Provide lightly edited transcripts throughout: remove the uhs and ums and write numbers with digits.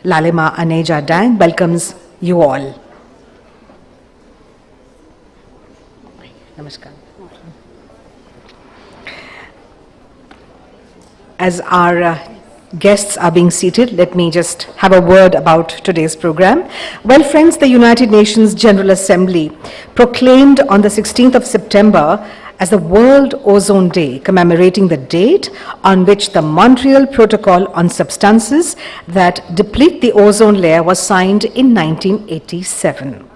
Lalima Aneja Dang welcomes you all. Namaskar. As our guests are being seated, let me just have a word about today's program. Well, friends, the United Nations General Assembly proclaimed on the 16th of September as the World Ozone Day, commemorating the date on which the Montreal Protocol on Substances that Deplete the Ozone Layer was signed in 1987.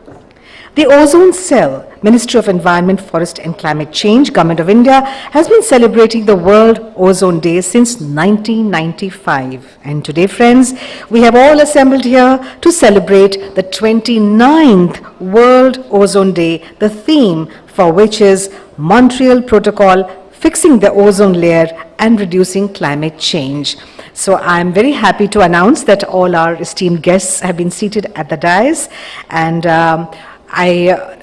The Ozone Cell, Ministry of Environment, Forest and Climate Change, Government of India, has been celebrating the World Ozone Day since 1995. And today, friends, we have all assembled here to celebrate the 29th World Ozone Day, the theme for which is Montreal Protocol, Fixing the Ozone Layer and Reducing Climate Change. So I'm very happy to announce that all our esteemed guests have been seated at the dais, and I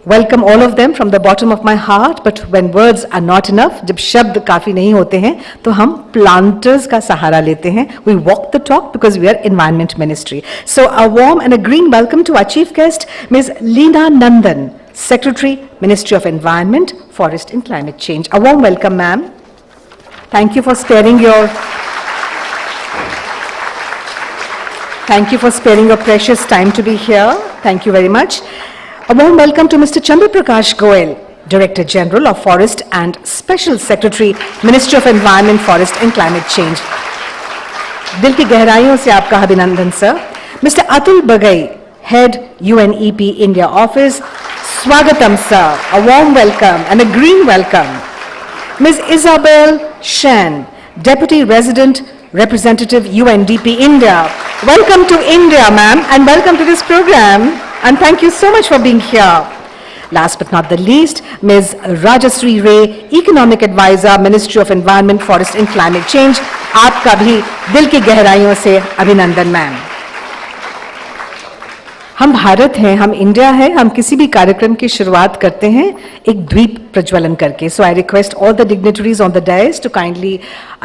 welcome all of them from the bottom of my heart. But when words are not enough, जब शब्द काफी नहीं होते हैं, तो हम planters का सहारा लेते हैं. We walk the talk because we are Environment Ministry. So a warm and a green welcome to our chief guest, Ms. Leena Nandan, Secretary, Ministry of Environment, Forest and Climate Change. A warm welcome, ma'am. Thank you for sparing your precious time to be here. Thank you very much. A warm welcome to Mr. Chandra Prakash Goel, Director General of Forest and Special Secretary, Ministry of Environment, Forest and Climate Change. दिल की गहराइयों से आपका अभिनंदन, sir. Mr. Atul Bagai, Head UNEP India Office. Swagatam, sir. A warm welcome and a green welcome. Ms. Isabel Shan, Deputy Resident Representative UNDP India. Welcome to India, ma'am, and welcome to this program. And thank you so much for being here. Last but not the least, Ms. Rajashree Ray, Economic Advisor, Ministry of Environment, Forest and Climate Change. आपका भी दिल की गहराइयों से अभिनंदन, ma'am. हम भारत हैं, हम इंडिया है, हम किसी भी कार्यक्रम की शुरुआत करते हैं एक द्वीप प्रज्वलन करके. So I request all the dignitaries on the dais to kindly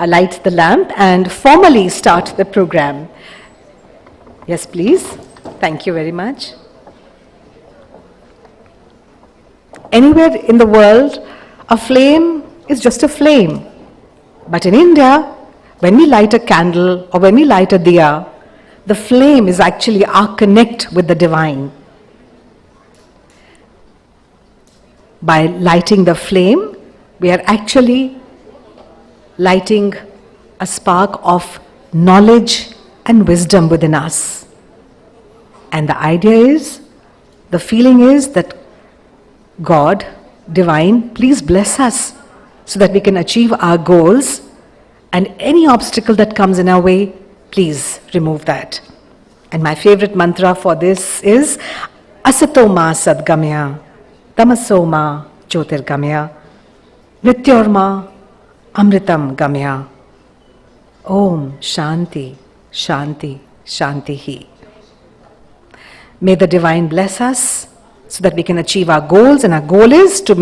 light the lamp and formally start the program. Yes, please. Thank you very much. Anywhere in the world, a flame is just a flame. But in India, when we light a candle or when we light a diya, the flame is actually our connect with the divine. By lighting the flame, we are actually lighting a spark of knowledge and wisdom within us. And the idea is, the feeling is that God, divine, please bless us so that we can achieve our goals, and any obstacle that comes in our way, please remove that. And my favorite mantra for this is Asato ma sadgamya, tamaso ma jyotirgamya, mrityorma amritam gamya. Om Shanti, Shanti, Shantihi. May the divine bless us so that we can achieve our goals, and our goal is to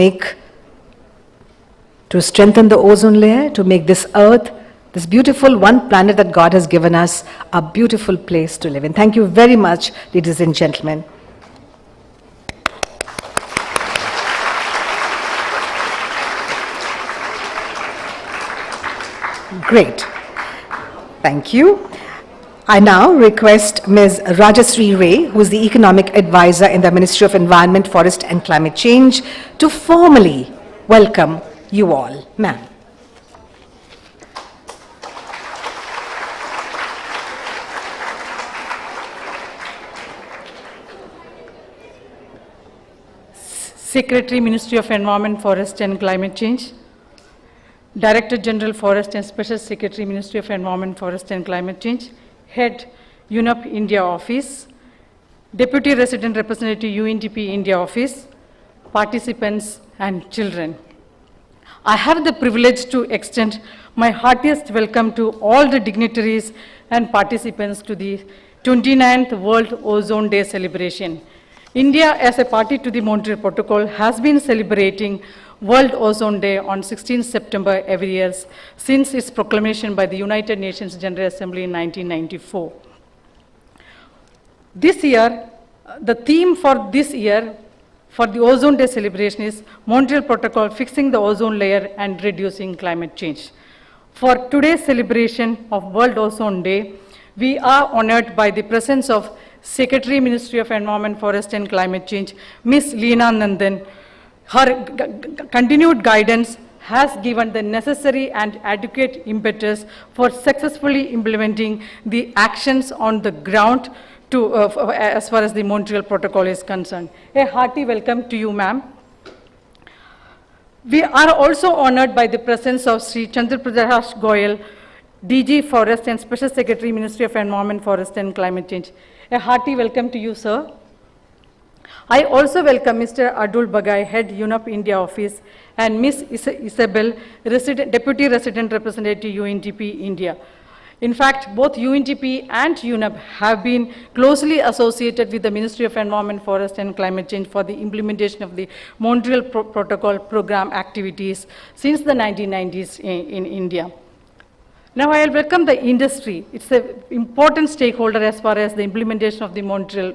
strengthen the ozone layer, to make this earth, this beautiful one planet that God has given us, a beautiful place to live in. Thank you very much, ladies and gentlemen. Great. Thank you. I now request Ms. Rajashree Ray, who is the Economic Advisor in the Ministry of Environment, Forest and Climate Change, to formally welcome you all. Ma'am. Secretary, Ministry of Environment, Forest and Climate Change. Director General, Forest and Special Secretary, Ministry of Environment, Forest and Climate Change. Head, UNEP India Office. Deputy Resident Representative, UNDP India Office. Participants and children. I have the privilege to extend my heartiest welcome to all the dignitaries and participants to the 29th World Ozone Day celebration. India, as a party to the Montreal Protocol, has been celebrating World Ozone Day on 16 September every year since its proclamation by the United Nations General Assembly in 1994. This year, the theme for this year for the Ozone Day celebration is Montreal Protocol, Fixing the Ozone Layer and Reducing Climate Change. For today's celebration of World Ozone Day, we are honored by the presence of Secretary, Ministry of Environment, Forest and Climate Change, Ms. Leena Nandan. Her continued guidance has given the necessary and adequate impetus for successfully implementing the actions on the ground to, as far as the Montreal Protocol is concerned. A hearty welcome to you, ma'am. We are also honored by the presence of Sri Chandra Prakash Goyal, DG Forest and Special Secretary, Ministry of Environment, Forest and Climate Change. A hearty welcome to you, sir. I also welcome Mr. Adul Bagai, Head UNEP India Office, and Ms. Isabel, Deputy Resident Representative, UNDP India. In fact, both UNDP and UNEP have been closely associated with the Ministry of Environment, Forest and Climate Change for the implementation of the Montreal Protocol program activities since the 1990s in India. Now I'll welcome the industry. It's an important stakeholder as far as the implementation of the Montreal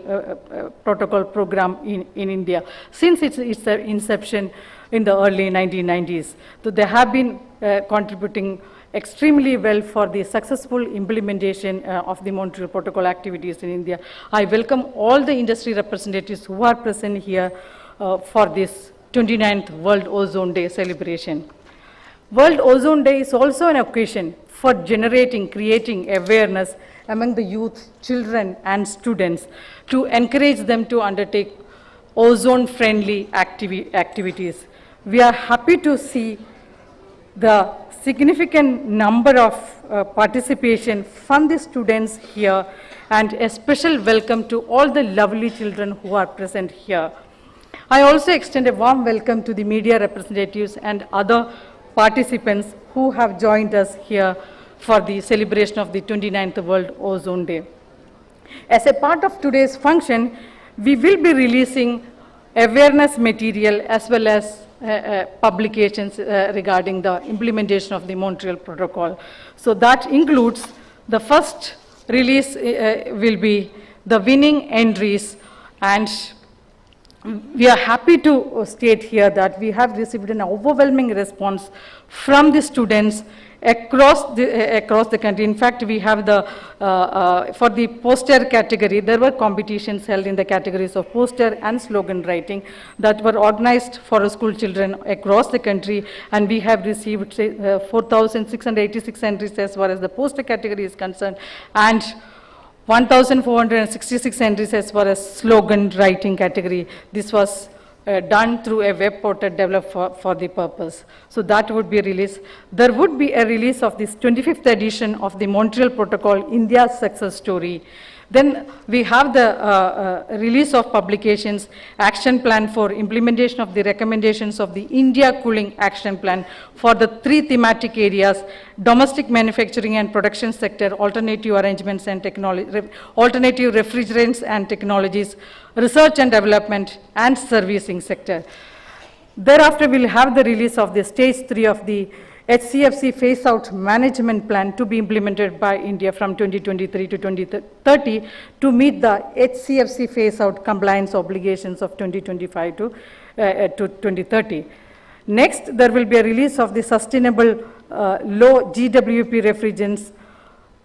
Protocol program in India since its inception in the early 1990s. So they have been contributing extremely well for the successful implementation of the Montreal Protocol activities in India. I welcome all the industry representatives who are present here for this 29th World Ozone Day celebration. World Ozone Day is also an occasion for creating awareness among the youth, children and students to encourage them to undertake ozone-friendly activities. We are happy to see the significant number of participation from the students here, and a special welcome to all the lovely children who are present here. I also extend a warm welcome to the media representatives and other participants who have joined us here for the celebration of the 29th World Ozone Day. As a part of today's function, we will be releasing awareness material as well as publications regarding the implementation of the Montreal Protocol. So that includes the first release will be the winning entries, and we are happy to state here that we have received an overwhelming response from the students across the country. In fact, we have the, for the poster category, there were competitions held in the categories of poster and slogan writing that were organized for school children across the country, and we have received 4,686 entries as far as the poster category is concerned, and 1,466 entries as far as slogan writing category. This was done through a web portal developed for the purpose. So that would be released. There would be a release of this 25th edition of the Montreal Protocol, India's Success Story. Then we have the release of publications, action plan for implementation of the recommendations of the India Cooling Action Plan for the 3 thematic areas: domestic manufacturing and production sector, alternative arrangements and technology, alternative refrigerants and technologies, research and development, and servicing sector. Thereafter, we'll have the release of the stage 3 of the HCFC phase-out management plan to be implemented by India from 2023 to 2030 to meet the HCFC phase-out compliance obligations of 2025 to 2030. Next, there will be a release of the sustainable low GWP refrigerants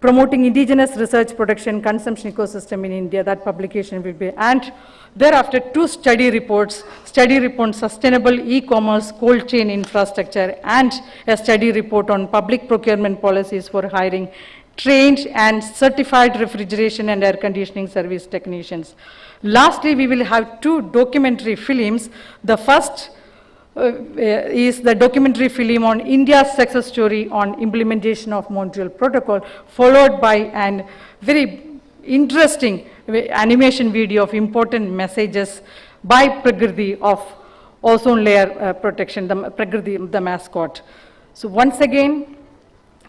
promoting indigenous research, production, consumption ecosystem in India. That publication will be, and thereafter 2 study reports, sustainable e-commerce cold chain infrastructure, and a study report on public procurement policies for hiring trained and certified refrigeration and air conditioning service technicians. Lastly, we will have 2 documentary films. The first is the documentary film on India's success story on implementation of Montreal Protocol, followed by an very interesting animation video of important messages by Prakriti of ozone layer protection, the Prakriti, the mascot. So once again,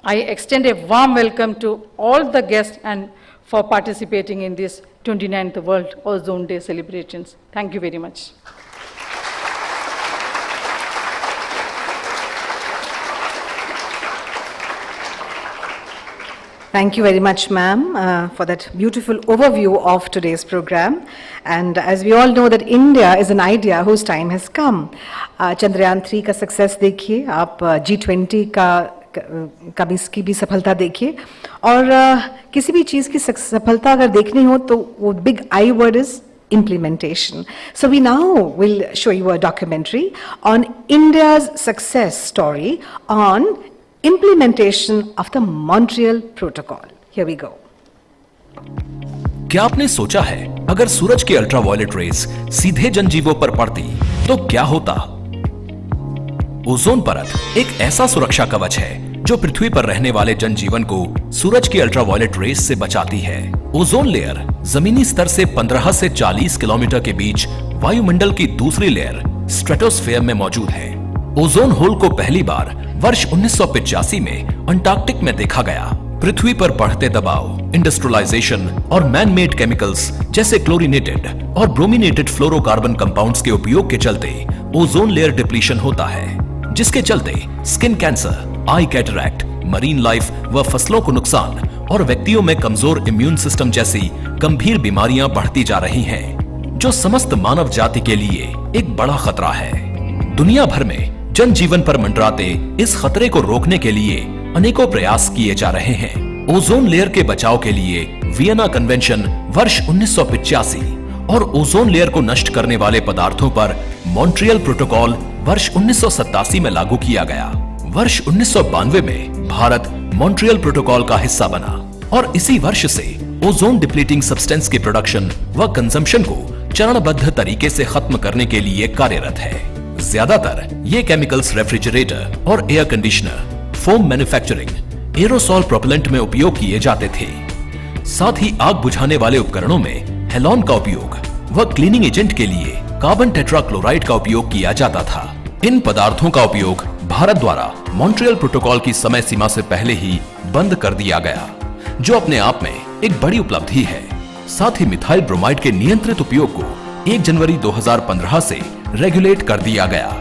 I extend a warm welcome to all the guests and for participating in this 29th World Ozone Day celebrations. Thank you very much. Thank you very much, ma'am, for that beautiful overview of today's program. And as we all know that India is an idea whose time has come. Chandrayaan 3 का success देखिए, आप G20 का भी इसकी भी सफलता देखिए, और किसी भी चीज़ की सफलता अगर देखनी हो तो वो big I word is implementation. So we now will show you a documentary on India's success story on implementation of the Montreal Protocol. Here we go. क्या आपने सोचा है अगर सूरज की अल्ट्रावायलेट रेज सीधे जनजीवों पर पड़ती तो क्या होता? ओजोन परत एक ऐसा सुरक्षा कवच है जो पृथ्वी पर रहने वाले जनजीवन को सूरज की अल्ट्रावायलेट रेज से बचाती है। ओजोन लेयर जमीनी स्तर से 15 से 40 किलोमीटर के बीच वायुमंडल की दूसरी लेयर स्ट्रेटोस्फेयर में मौजूद है। ओजोन होल को पहली बार वर्ष 1985 में अंटार्कटिक में देखा गया। पृथ्वी पर बढ़ते दबाव, इंडस्ट्रियलाइजेशन और मैन मेड केमिकल्स जैसे क्लोरीनेटेड और ब्रोमिनेटेड फ्लोरोकार्बन कंपाउंड्स के उपयोग के चलते ओजोन लेयर डिप्लीशन होता है, जिसके चलते स्किन कैंसर, आई कैटरैक्ट, मरीन लाइफ व फसलों को नुकसान और व्यक्तियों में कमजोर इम्यून सिस्टम जैसी गंभीर बीमारियां बढ़ती जा रही हैं, जो समस्त मानव जाति के लिए एक बड़ा खतरा है। दुनिया भर में जनजीवन पर मंडराते इस खतरे को रोकने के लिए अनेकों प्रयास किए जा रहे हैं। ओजोन लेयर के बचाव के लिए वियना कन्वेंशन वर्ष 1985 और ओजोन लेयर को नष्ट करने वाले पदार्थों पर मॉन्ट्रियल प्रोटोकॉल वर्ष 1987 में लागू किया गया। वर्ष 1992 में भारत मॉन्ट्रियल प्रोटोकॉल का हिस्सा बना और इसी वर्ष से ओजोन डिप्लीटिंग सब्सटेंस के प्रोडक्शन व कंजम्पशन को चरणबद्ध तरीके से खत्म करने के लिए कार्यरत है। ज्यादातर ये केमिकल्स रेफ्रिजरेटर और air conditioner, foam manufacturing, aerosol propellant में उपयोग किए जाते थे। साथ ही आग बुझाने वाले उपकरणों में हेलॉन का उपयोग व क्लीनिंग एजेंट के लिए कार्बन टेट्राक्लोराइड का उपयोग किया जाता था। इन पदार्थों का उपयोग भारत द्वारा मॉन्ट्रियल प्रोटोकॉल की समय सीमा से पहले ही बंद कर दिया गया, जो अपने आप में एक बड़ी उपलब्धि है। साथ ही मिथाइल ब्रोमाइड के नियंत्रित उपयोग को 1 जनवरी 2015 से रेगुलेट कर दिया गया।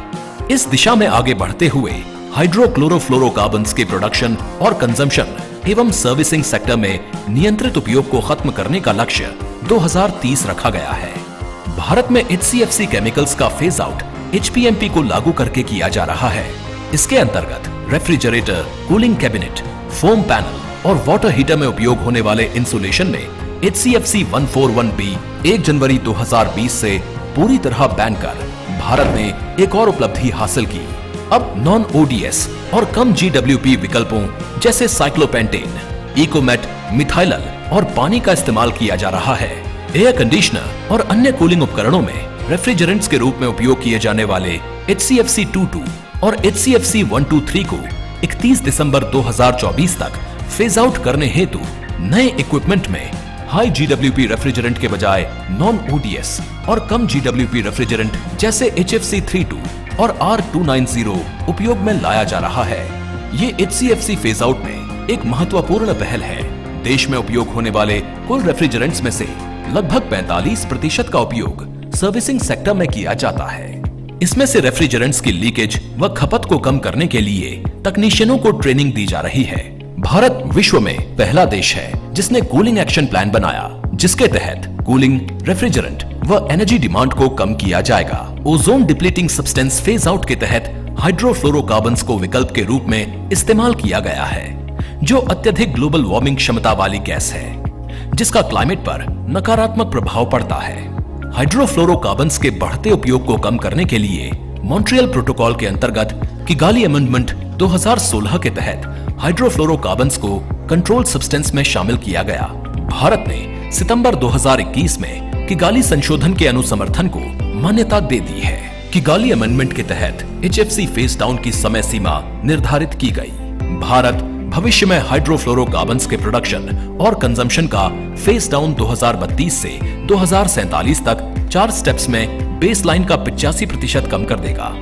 इस दिशा में आगे बढ़ते हुए हाइड्रोक्लोरोफ्लोरोकार्बन्स के प्रोडक्शन और कंजम्पशन एवं सर्विसिंग सेक्टर में नियंत्रित उपयोग को खत्म करने का लक्ष्य 2030 रखा गया है। भारत में HCFC केमिकल्स का फेज आउट HPMP को लागू करके किया जा रहा है। इसके अंतर्गत refrigerator, cooling cabinet, foam panel और वाटर हीटर में उपयोग होने वाले इंसुलेशन में HCFC 141B 1 जनवरी 2020 से पूरी तरह बैन कर भारत ने एक और उपलब्धि हासिल की। अब नॉन ODS और कम GWP विकल्पों जैसे साइक्लोपेंटेन, इकोमेट, मिथाइलल और पानी का इस्तेमाल किया जा रहा है। एयर कंडीशनर और अन्य कूलिंग उपकरणों में रेफ्रिजरेंट्स के रूप में उपयोग किए जाने वाले HCFC 22 और HCFC 123 को 31 दिसंबर 2024 तक फेज आउट करने हेतु नए इक्विपमेंट में हाई GWP रेफ्रिजरेंट के बजाय नॉन ODS और कम GWP रेफ्रिजरेंट जैसे HFC 32 और R290 उपयोग में लाया जा रहा है। ये HCFC फेज आउट में एक महत्वपूर्ण पहल है। देश में उपयोग होने वाले कुल रेफ्रिजरेंट्स में से लगभग 45% का उपयोग सर्विसिंग सेक्टर में किया जाता है। इसमें से रेफ्रिजरेंट्स की लीकेज व खपत को कम करने के लिए तकनीशियनों को ट्रेनिंग दी जा रही है। भारत विश्व में पहला देश है जिसने कूलिंग एक्शन प्लान बनाया, जिसके तहत कूलिंग, रेफ्रिजरेंट व एनर्जी डिमांड को कम किया जाएगा। Ozone depleting substance phase out के तहत हाइड्रोफ्लोरोकार्बन्स को विकल्प के रूप में इस्तेमाल किया गया है, जो अत्यधिक ग्लोबल वार्मिंग क्षमता वाली गैस है, जिसका क्लाइमेट पर नकारात्मक प्रभाव पड़ता है। हाइड्रोफ्लोरोकार्बन्स के बढ़ते उपयोग को कम करने के लिए मॉन्ट्रियल प्रोटोकॉल के अंतर्गत किगाली अमेंडमेंट 2016 के तहत हाइड्रोफ्लोरोकार्बन्स को कंट्रोल सब्सटेंस में शामिल किया गया। भारत ने सितंबर 2021 में किगाली संशोधन के अनुसमर्थन को मान्यता दे दी है। किगाली अमेंडमेंट के तहत HFC फेज डाउन की समय सीमा निर्धारित की गई। भारत भविष्य में हाइड्रोफ्लोरोकार्बन्स के प्रोडक्शन और कंजम्पशन का फेज डाउन 2032 से 2047 तक 4 स्टेप्स में बेसलाइन का 85% कम कर देगा।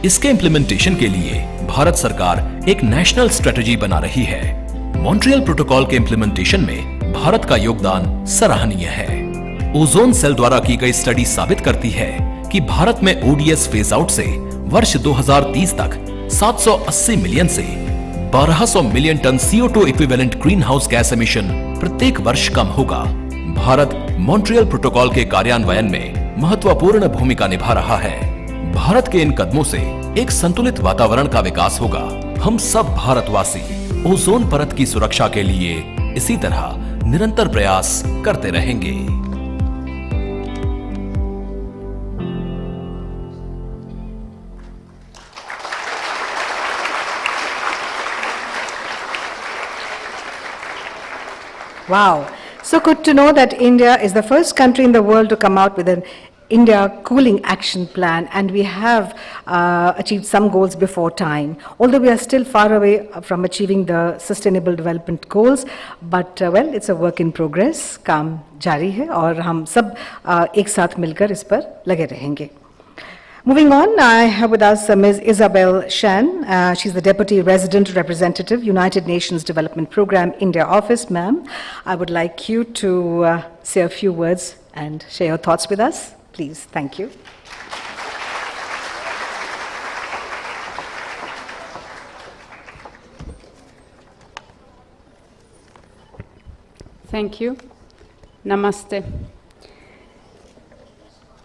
इसके इम्प्लीमेंटेशन के लिए भारत सरकार एक नेशनल स्ट्रेटजी बना रही है। मॉन्ट्रियल प्रोटोकॉल के इम्प्लीमेंटेशन में भारत का योगदान सराहनीय है। ओजोन सेल द्वारा की गई स्टडी साबित करती है कि भारत में ODS फेज आउट से वर्ष 2030 तक 780 मिलियन से 1200 million ton CO2 equivalent greenhouse gas emission प्रत्येक वर्ष कम होगा। भारत मॉन्ट्रियल प्रोटोकॉल के कार्यान्वयन में महत्वपूर्ण भूमिका निभा रहा है। भारत के इन कदमों से एक संतुलित वातावरण का विकास होगा। हम सब भारतवासी ओजोन परत की सुरक्षा के लिए इसी तरह निरंतर प्रयास करते रहेंगे। Wow. So good to know that India is the first country in the world to come out with an India cooling action plan, and we have achieved some goals before time. Although we are still far away from achieving the sustainable development goals, but well, it's a work in progress. काम जारी है और हम सब एक साथ मिलकर इस पर लगे रहेंगे. Moving on, I have with us Ms. Isabel Shan. She's the Deputy Resident Representative, United Nations Development Program, India Office. Ma'am, I would like you to say a few words and share your thoughts with us. Please, thank you. Thank you. Namaste.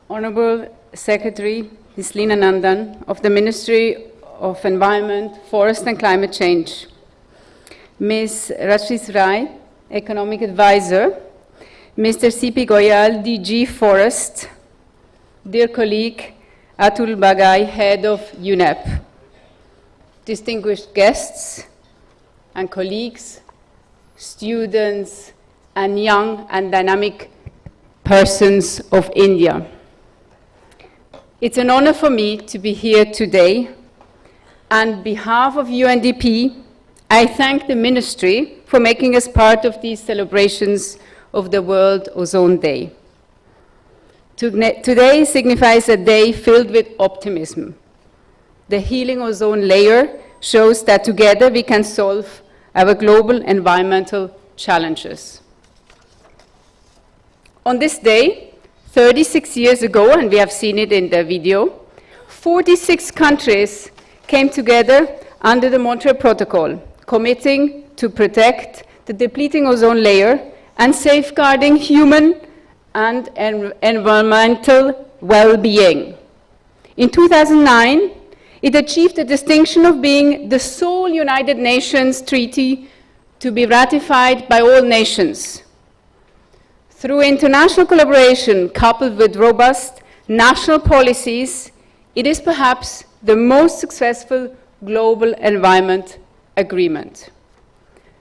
Honorable Secretary Ms. Leena Nandan of the Ministry of Environment, Forest and Climate Change, Ms. Rashis Rai, Economic Advisor, Mr. C.P. Goyal, DG Forest, dear colleague Atul Bagai, Head of UNEP, distinguished guests and colleagues, students, and young and dynamic persons of India. It's an honor for me to be here today. On behalf of UNDP, I thank the Ministry for making us part of these celebrations of the World Ozone Day. Today signifies a day filled with optimism. The healing ozone layer shows that together we can solve our global environmental challenges. On this day, 36 years ago, and we have seen it in the video, 46 countries came together under the Montreal Protocol, committing to protect the depleting ozone layer and safeguarding human and environmental well-being. In 2009, it achieved the distinction of being the sole United Nations treaty to be ratified by all nations. Through international collaboration coupled with robust national policies, it is perhaps the most successful global environment agreement.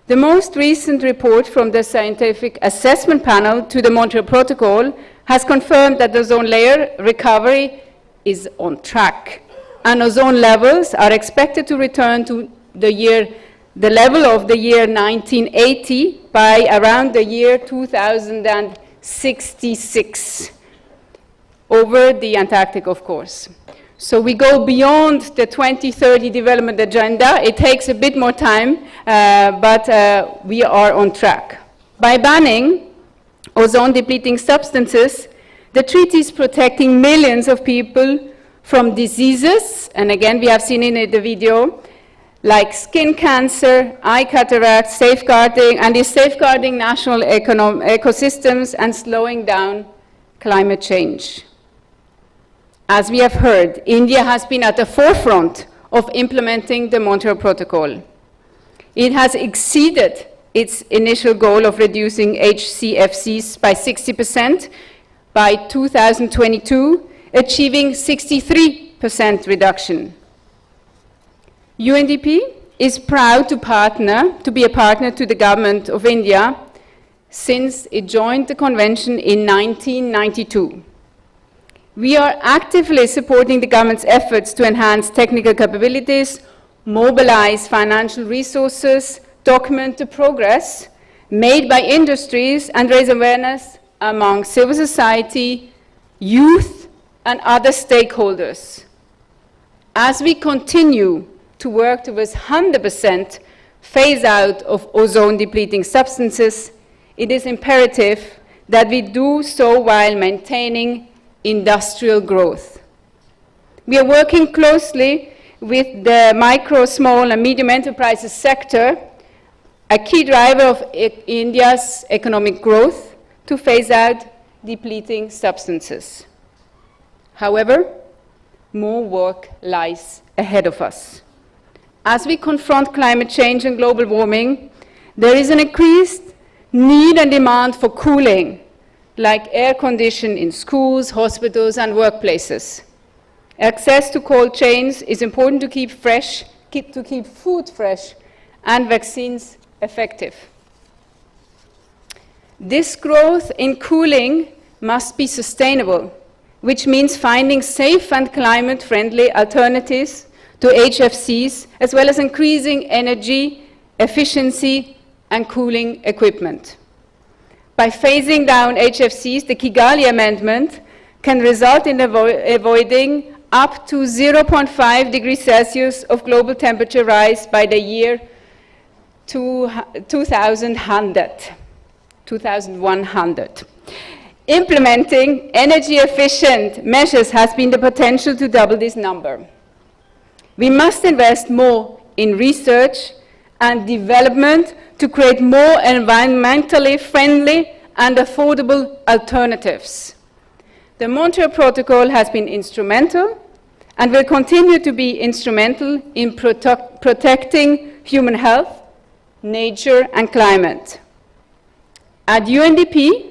The most recent report from the Scientific Assessment Panel to the Montreal Protocol has confirmed that the ozone layer recovery is on track, and ozone levels are expected to return to the level of the year 1980 by around the year 2066, over the Antarctic, of course. So we go beyond the 2030 development agenda. It takes a bit more time, but we are on track. By banning ozone-depleting substances, the treaty is protecting millions of people from diseases, and again, we have seen in the video, like skin cancer, eye cataract, safeguarding, and is safeguarding national ecosystems and slowing down climate change. As we have heard, India has been at the forefront of implementing the Montreal Protocol. It has exceeded its initial goal of reducing HCFCs by 60% by 2022, achieving 63% reduction. UNDP is proud to be a partner to the government of India since it joined the convention in 1992. We are actively supporting the government's efforts to enhance technical capabilities, mobilize financial resources, document the progress made by industries, and raise awareness among civil society, youth, and other stakeholders. As we continue to work towards 100% phase out of ozone-depleting substances, it is imperative that we do so while maintaining industrial growth. We are working closely with the micro, small, and medium enterprises sector a key driver of India's economic growth to phase out depleting substances. However, more work lies ahead of us. As we confront climate change and global warming, there is an increased need and demand for cooling, like air conditioning in schools, hospitals, and workplaces. Access to cold chains is important to keep food fresh and vaccines effective. This growth in cooling must be sustainable, which means finding safe and climate-friendly alternatives to HFCs, as well as increasing energy efficiency and cooling equipment. By phasing down HFCs, the Kigali Amendment can result in avoiding up to 0.5 degrees Celsius of global temperature rise by the year 2100. Implementing energy-efficient measures has been the potential to double this number. We must invest more in research and development to create more environmentally friendly and affordable alternatives. The Montreal Protocol has been instrumental and will continue to be instrumental in protecting human health, nature, and climate. At UNDP,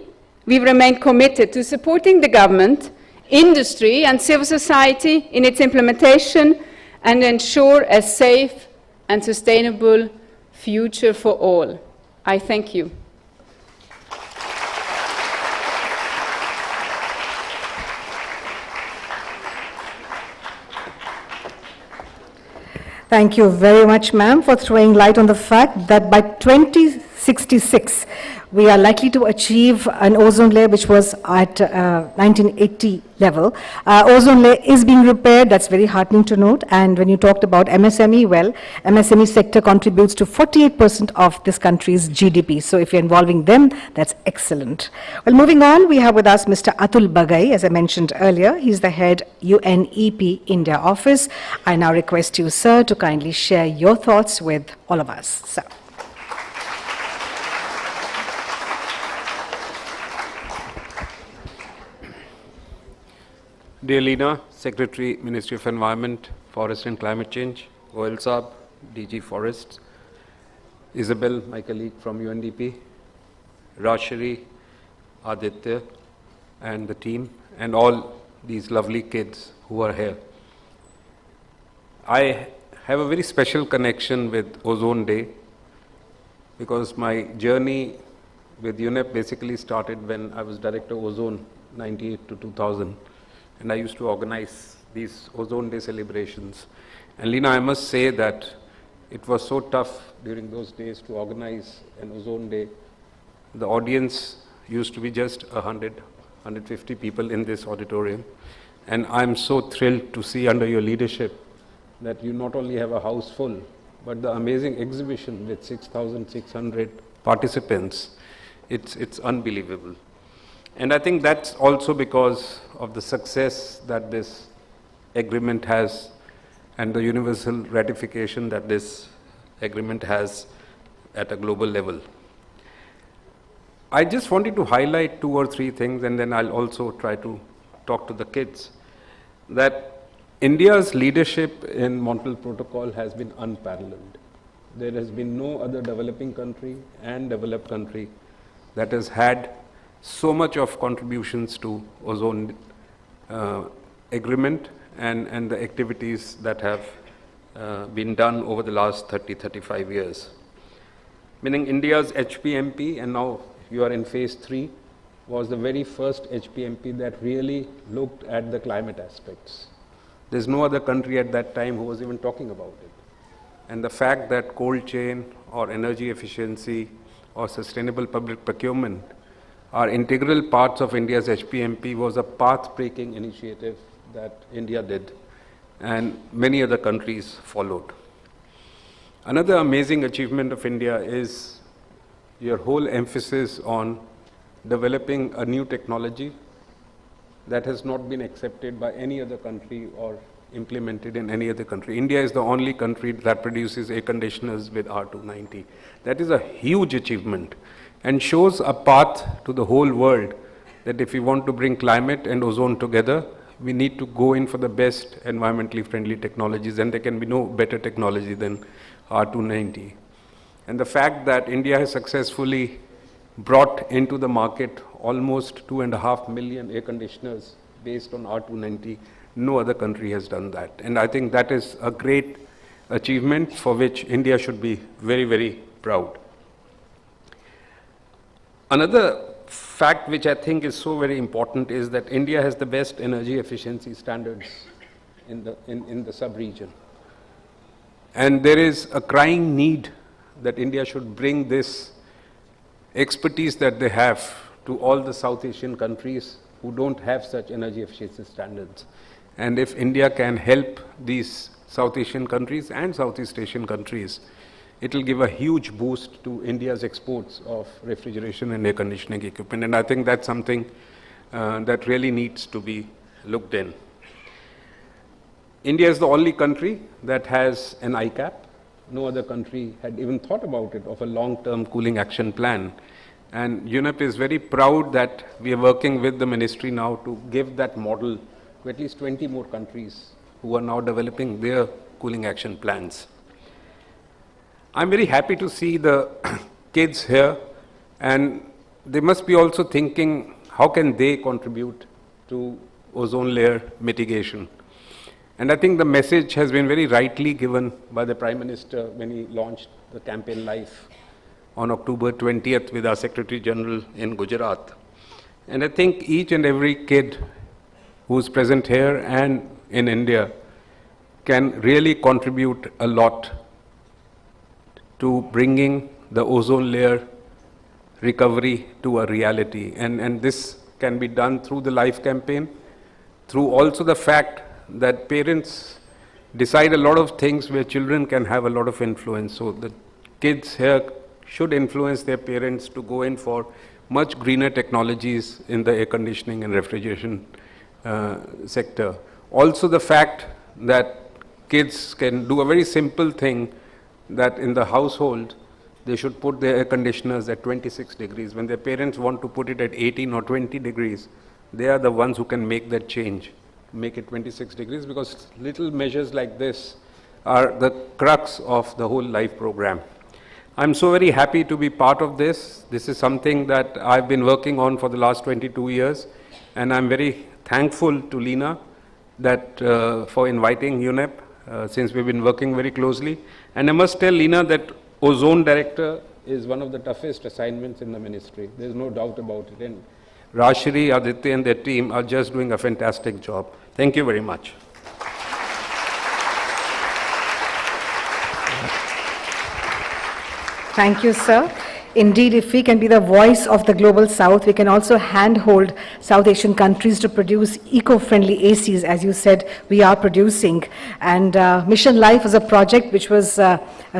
we remain committed to supporting the government, industry, and civil society in its implementation and ensure a safe and sustainable future for all. I thank you. Thank you very much, ma'am, for throwing light on the fact that by 2066, we are likely to achieve an ozone layer which was at 1980 level. Ozone layer is being repaired. That's very heartening to note. And when you talked about MSME, well, MSME sector contributes to 48% of this country's GDP. So if you're involving them, that's excellent. Well, moving on, we have with us Mr. Atul Bagai, as I mentioned earlier. He's the head UNEP India office. I now request you, sir, to kindly share your thoughts with all of us. Sir. Dear Lina, Secretary, Ministry of Environment, Forest and Climate Change, Goel Saab, DG Forests, Isabel, my colleague from UNDP, Rashari, Aditya, and the team, and all these lovely kids who are here. I have a very special connection with Ozone Day because my journey with UNEP basically started when I was Director Ozone 98 to 2000. And I used to organize these Ozone Day celebrations. And Lina, I must say that it was so tough during those days to organize an Ozone Day. The audience used to be just 100, 150 people in this auditorium. And I'm so thrilled to see under your leadership that you not only have a house full, but the amazing exhibition with 6,600 participants. It's unbelievable. And I think that's also because of the success that this agreement has and the universal ratification that this agreement has at a global level. I just wanted to highlight 2 or 3 things, and then I'll also try to talk to the kids, that India's leadership in Montreal Protocol has been unparalleled. There has been no other developing country and developed country that has had so much of contributions to ozone agreement and the activities that have been done over the last 30-35 years. Meaning India's HPMP, and now you are in phase 3, was the very first HPMP that really looked at the climate aspects. There's no other country at that time who was even talking about it. And the fact that cold chain or energy efficiency or sustainable public procurement are integral parts of India's HPMP was a path-breaking initiative that India did, and many other countries followed. Another amazing achievement of India is your whole emphasis on developing a new technology that has not been accepted by any other country or implemented in any other country. India is the only country that produces air conditioners with R290. That is a huge achievement and shows a path to the whole world that if we want to bring climate and ozone together, we need to go in for the best environmentally friendly technologies, and there can be no better technology than R290. And the fact that India has successfully brought into the market almost 2.5 million air conditioners based on R290, no other country has done that. And I think that is a great achievement for which India should be very, very proud. Another fact which I think is so very important is that India has the best energy efficiency standards in the sub-region. And there is a crying need that India should bring this expertise that they have to all the South Asian countries who don't have such energy efficiency standards. And if India can help these South Asian countries and Southeast Asian countries, it will give a huge boost to India's exports of refrigeration and air conditioning equipment. And I think that's something that really needs to be looked in. India is the only country that has an ICAP. No other country had even thought about it, of a long-term cooling action plan. And UNEP is very proud that we are working with the ministry now to give that model to at least 20 more countries who are now developing their cooling action plans. I'm very happy to see the kids here, and they must be also thinking, how can they contribute to ozone layer mitigation? And I think the message has been very rightly given by the Prime Minister when he launched the campaign Life on October 20th with our Secretary General in Gujarat. And I think each and every kid who's present here and in India can really contribute a lot to bringing the ozone layer recovery to a reality. And this can be done through the Life campaign, through also the fact that parents decide a lot of things where children can have a lot of influence. So the kids here should influence their parents to go in for much greener technologies in the air conditioning and refrigeration sector. Also the fact that kids can do a very simple thing, that in the household they should put their air conditioners at 26 degrees. When their parents want to put it at 18 or 20 degrees, they are the ones who can make that change, make it 26 degrees, because little measures like this are the crux of the whole Life program. I'm so very happy to be part of this. This is something that I've been working on for the last 22 years, and I'm very thankful to Leena that for inviting UNEP, since we've been working very closely. And I must tell Leena that Ozone Director is one of the toughest assignments in the ministry. There's no doubt about it. And Rashri, Aditya and their team are just doing a fantastic job. Thank you very much. Thank you, sir. Indeed, if we can be the voice of the global south, we can also handhold South Asian countries to produce eco-friendly ACs, as you said, we are producing. And Mission Life is a project which was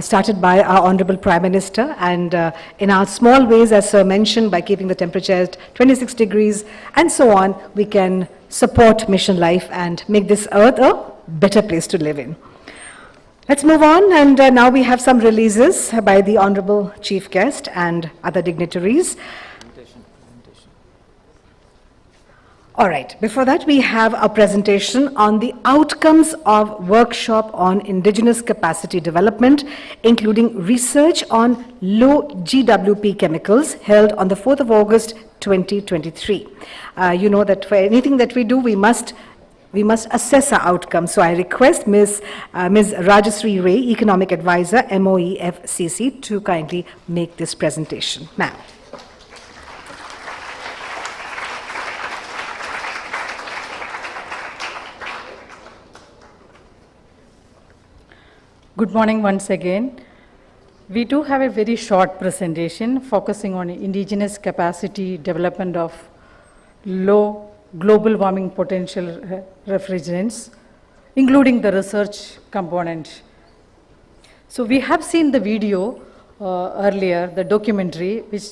started by our Honorable Prime Minister, and in our small ways, as sir mentioned, by keeping the temperature at 26 degrees and so on, we can support Mission Life and make this earth a better place to live in. Let's move on, and now we have some releases by the Honorable Chief Guest and other dignitaries. All right, before that we have a presentation on the outcomes of workshop on indigenous capacity development, including research on low GWP chemicals, held on the 4th of August 2023. You know that for anything that we do, we must assess our outcomes. So I request Ms. Rajashree Ray, Economic Advisor, MOEFCC, to kindly make this presentation. Ma'am. Good morning once again. We do have a very short presentation focusing on indigenous capacity development of low global warming potential refrigerants, including the research component. So we have seen the video earlier, the documentary, which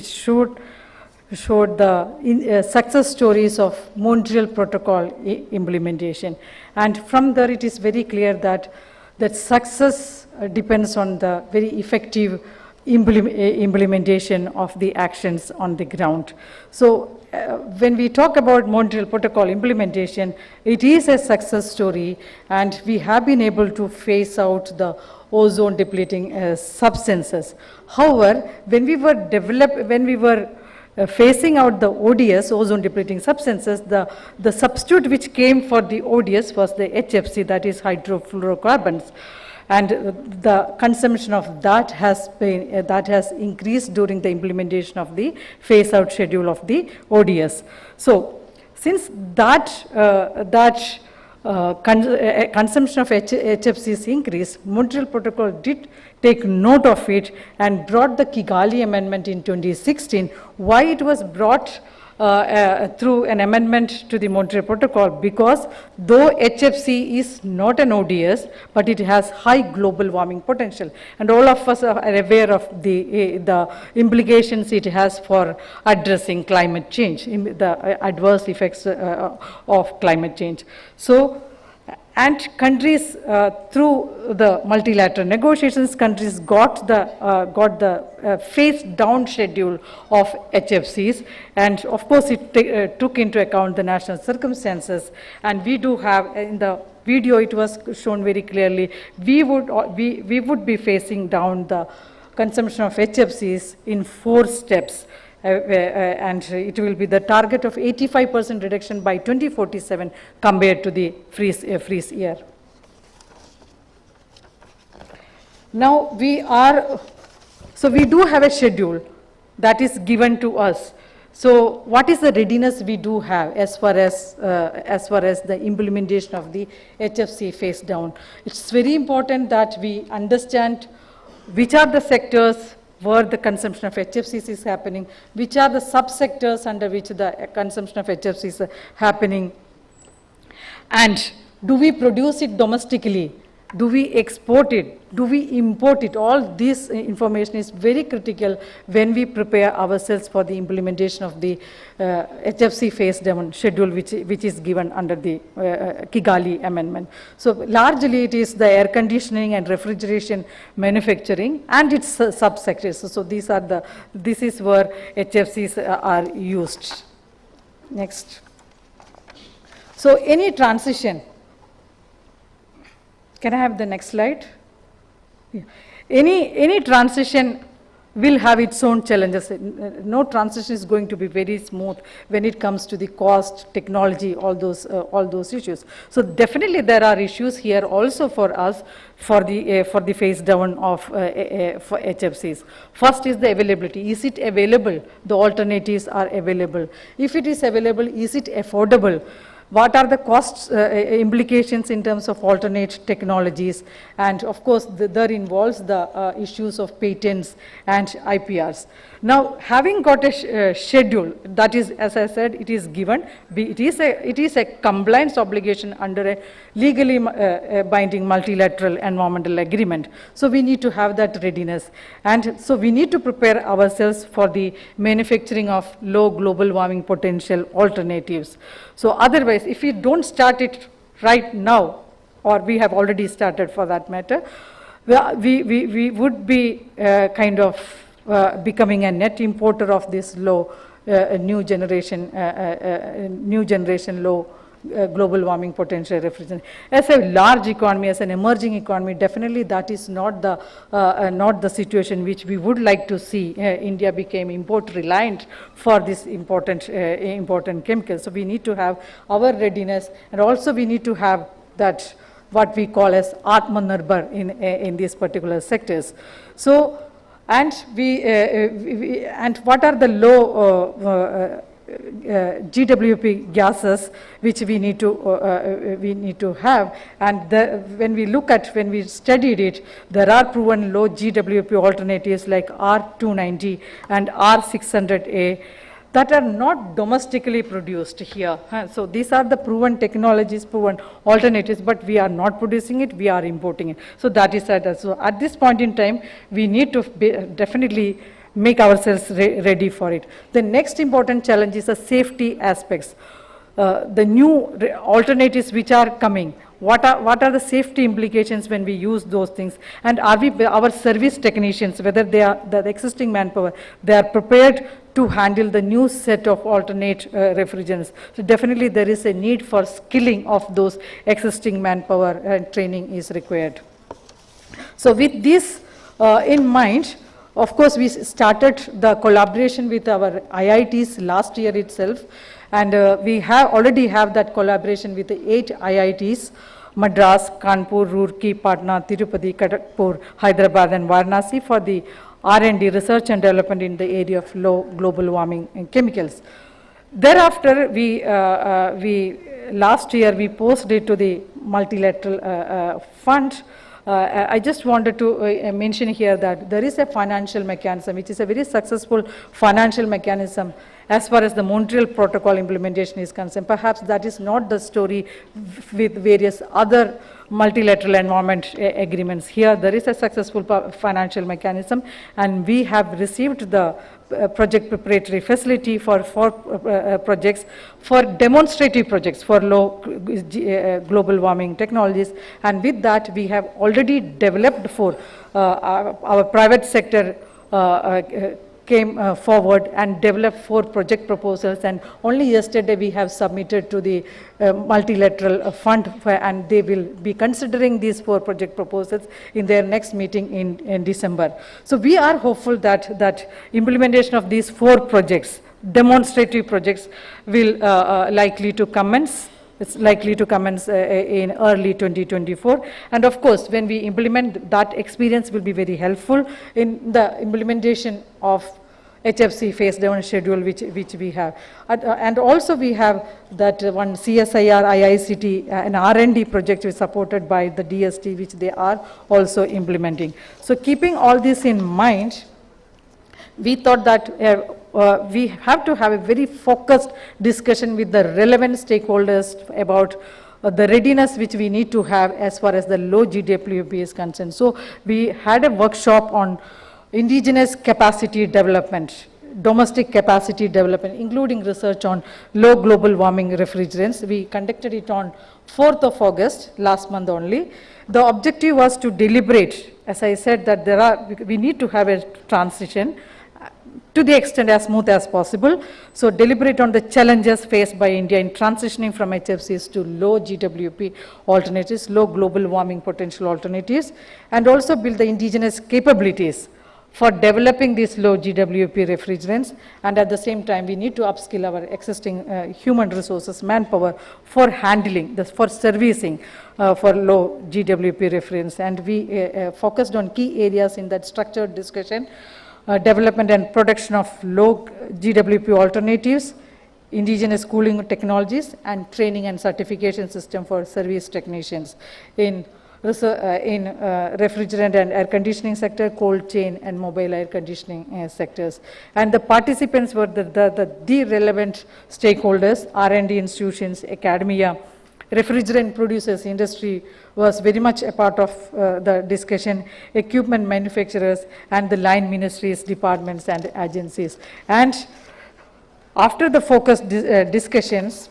showed showed the success stories of Montreal Protocol implementation. And from there it is very clear that success depends on the very effective implementation of the actions on the ground. So when we talk about Montreal Protocol implementation, it is a success story, and we have been able to phase out the ozone depleting substances. However, when we were phasing out the ODS, ozone depleting substances, the substitute which came for the ODS was the HFC, that is hydrofluorocarbons. And the consumption of that has increased during the implementation of the phase out schedule of the ODS. So since consumption of HFCs increased, Montreal Protocol did take note of it and brought the Kigali Amendment in 2016. Why it was brought through an amendment to the Montreal Protocol? Because though HFC is not an ODS, but it has high global warming potential, and all of us are aware of the implications it has for addressing climate change, the adverse effects of climate change. So, and countries through the multilateral negotiations, countries got the phase down schedule of HFCs, and of course it took into account the national circumstances. And we do have, in the video it was shown very clearly, we would be phasing down the consumption of HFCs in 4 steps. And it will be the target of 85% reduction by 2047 compared to the freeze year. Now we do have a schedule that is given to us. So what is the readiness we do have as far as the implementation of the HFC phase down? It's very important that we understand which are the sectors where the consumption of HFCs is happening, which are the subsectors under which the consumption of HFCs is happening, and do we produce it domestically, do we export it, do we import it? All this information is very critical when we prepare ourselves for the implementation of the HFC phase down schedule, which is given under the Kigali Amendment. So largely it is the air conditioning and refrigeration manufacturing and its subsectors. So this is where HFCs are used. Next. So any transition. Can I have the next slide? Yeah. Any transition will have its own challenges. No transition is going to be very smooth when it comes to the cost, technology, all those issues. So definitely there are issues here also for us for the phase down of for HFCs. First is the availability. Is it available? The alternatives are available. If it is available, is it affordable? What are the costs implications in terms of alternate technologies? And of course, there involves the issues of patents and IPRs. Now, having got a schedule, that is, as I said, it is given. It is a compliance obligation under a legally binding multilateral environmental agreement. So we need to have that readiness. And so we need to prepare ourselves for the manufacturing of low global warming potential alternatives. So otherwise, if we don't start it right now, or we have already started for that matter, we would be kind of becoming a net importer of this low new generation low global warming potential refrigerant. As a large economy, as an emerging economy, definitely that is not the situation which we would like to see. India became import reliant for this important chemicals. So we need to have our readiness, and also we need to have that what we call as Atmanirbhar in these particular sectors. So, and and what are the low GWP gases which we need to have? And when we studied it, there are proven low GWP alternatives like R290 and R600A that are not domestically produced here. So these are the proven technologies, proven alternatives, but we are not producing it, we are importing it. So that is that. So at this point in time, we need to definitely make ourselves ready for it. The next important challenge is the safety aspects. The new alternatives which are coming, what are the safety implications when we use those things, and are our service technicians, whether they are the existing manpower, they are prepared to handle the new set of alternate refrigerants. So definitely there is a need for skilling of those existing manpower, and training is required. So with this in mind, of course, we started the collaboration with our IITs last year itself, and we already have that collaboration with the 8 IITs, Madras, Kanpur, Roorkee, Patna, Tirupati, Kharagpur, Hyderabad and Varanasi for the R&D, research and development in the area of low global warming and chemicals. Thereafter, last year we posted it to the multilateral fund. I just wanted to mention here that there is a financial mechanism, which is a very successful financial mechanism as far as the Montreal Protocol implementation is concerned. Perhaps that is not the story with various other multilateral environment agreements. Here there is a successful financial mechanism, and we have received the project preparatory facility for 4 projects, for demonstrative projects for low global warming technologies, and with that we have already developed 4. Our private sector came forward and developed 4 project proposals, and only yesterday we have submitted to the multilateral fund, and they will be considering these 4 project proposals in their next meeting in December. So we are hopeful that implementation of these 4 projects, demonstrative projects, will likely to commence. It's likely to commence in early 2024. And of course, when we implement, that experience will be very helpful in the implementation of HFC phase down schedule which we have. And also we have that one CSIR, IICT, an R&D project is supported by the DST, which they are also implementing. So keeping all this in mind, we thought that we have to have a very focused discussion with the relevant stakeholders about the readiness which we need to have as far as the low GWP is concerned. So we had a workshop on indigenous capacity development, domestic capacity development, including research on low global warming refrigerants. We conducted it on 4th of August, last month only. The objective was to deliberate, as I said, that we need to have a transition to the extent as smooth as possible. So deliberate on the challenges faced by India in transitioning from HFCs to low GWP alternatives, low global warming potential alternatives, and also build the indigenous capabilities for developing these low GWP refrigerants. And at the same time, we need to upskill our existing human resources, manpower, for handling, for servicing for low GWP refrigerants. And we focused on key areas in that structured discussion: development and production of low GWP alternatives, indigenous cooling technologies, and training and certification system for service technicians in refrigerant and air conditioning sector, cold chain and mobile air conditioning sectors. And the participants were the relevant stakeholders, R&D institutions, academia, refrigerant producers, industry was very much a part of the discussion, equipment manufacturers, and the line ministries, departments and agencies. And after the focused discussions,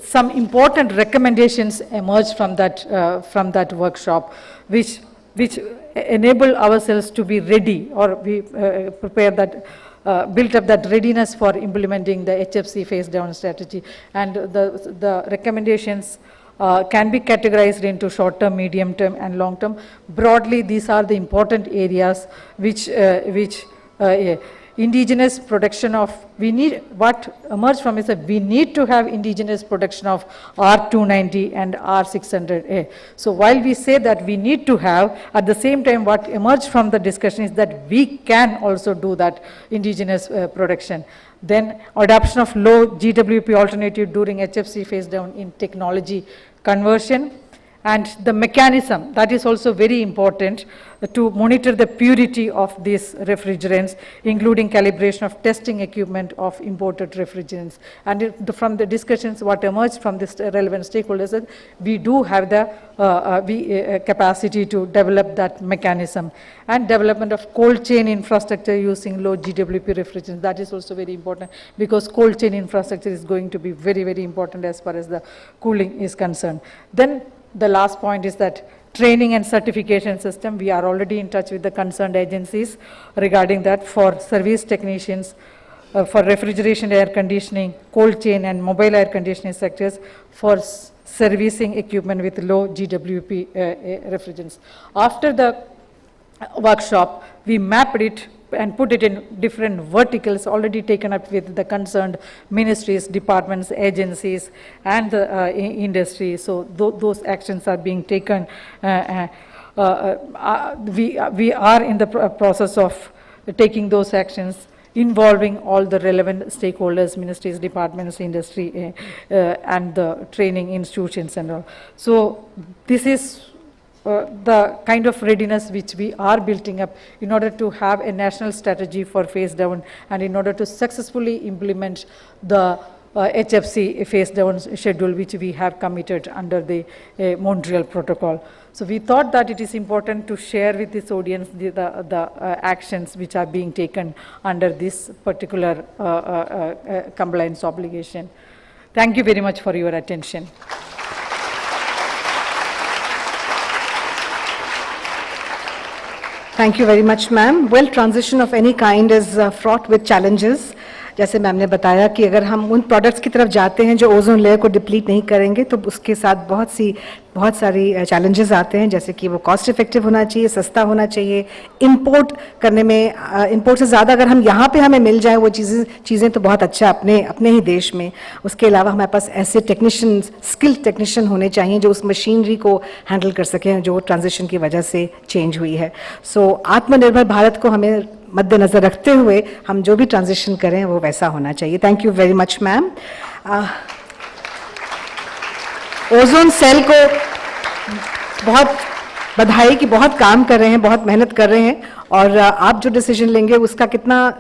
some important recommendations emerged from that workshop, which enable ourselves to be ready, or we prepare that, built up that readiness for implementing the HFC phase down strategy. And the recommendations can be categorized into short term, medium term and long term. Broadly, these are the important areas which indigenous production of, what emerged from is that we need to have indigenous production of R290 and R600A. So while we say that we need to have, at the same time what emerged from the discussion is that we can also do that indigenous production. Then adoption of low GWP alternative during HFC phase down in technology conversion, and the mechanism, that is also very important to monitor the purity of these refrigerants, including calibration of testing equipment of imported refrigerants. And from the discussions, what emerged from this relevant stakeholders, that we do have the capacity to develop that mechanism. And development of cold chain infrastructure using low GWP refrigerants, that is also very important, because cold chain infrastructure is going to be very, very important as far as the cooling is concerned. Then the last point is that training and certification system, we are already in touch with the concerned agencies regarding that for service technicians, for refrigeration, air conditioning, cold chain and mobile air conditioning sectors, for servicing equipment with low GWP refrigerants. After the workshop, we mapped it and put it in different verticals already taken up with the concerned ministries, departments, agencies, and the industry. So those actions are being taken. We are in the process of taking those actions, involving all the relevant stakeholders, ministries, departments, industry, and the training institutions and all. So this is the kind of readiness which we are building up in order to have a national strategy for phase down, and in order to successfully implement the HFC phase down schedule which we have committed under the Montreal Protocol. So we thought that it is important to share with this audience the actions which are being taken under this particular compliance obligation. Thank you very much for your attention. Thank you very much, ma'am. Well, transition of any kind is fraught with challenges. जैसे ma'am ने बताया कि अगर हम उन products की तरफ जाते हैं जो ओजोन लेयर को डिप्लीट नहीं करेंगे, तो उसके साथ बहुत सारी चैलेंजेस आते हैं, जैसे कि वो कॉस्ट इफेक्टिव होना चाहिए, सस्ता होना चाहिए, इंपोर्ट करने में इंपोर्ट से ज़्यादा अगर हम यहाँ पे हमें मिल जाए वो चीज़ें तो बहुत अच्छा अपने ही देश में. उसके अलावा हमारे पास ऐसे टेक्नीशियंस, स्किल्ड टेक्नीशियन होने चाहिए जो उस मशीनरी को हैंडल कर सकें जो ट्रांजिशन की वजह से चेंज हुई है. सो आत्मनिर्भर भारत को हमें मद्देनजर रखते हुए हम जो भी ट्रांजिशन करें वो वैसा होना चाहिए. Thank you very much ma'am. Ozone cell को बहुत बधाई कि बहुत काम कर रहे हैं, बहुत मेहनत कर रहे हैं, और आप जो डिसीजन लेंगे उसका कितना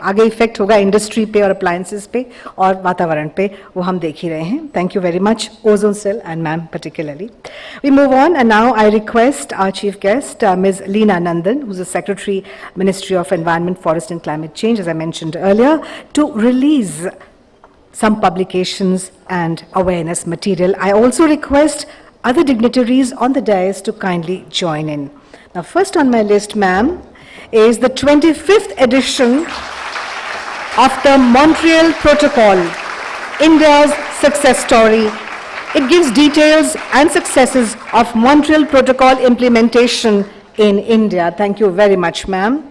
आगे इफेक्ट होगा इंडस्ट्री पे और अप्लायंसेस पे और वातावरण पे, वो हम देख ही रहे हैं. Thank you very much ozone cell and ma'am particularly. We move on and now I request our chief guest miss Leena Nandan, who's the Secretary, Ministry of Environment, Forest and Climate Change, as I mentioned earlier, to release some publications and awareness material. I also request other dignitaries on the dais to kindly join in. Now, first on my list, ma'am, is the 25th edition of the Montreal Protocol, India's success story. It gives details and successes of Montreal Protocol implementation in India. Thank you very much, ma'am.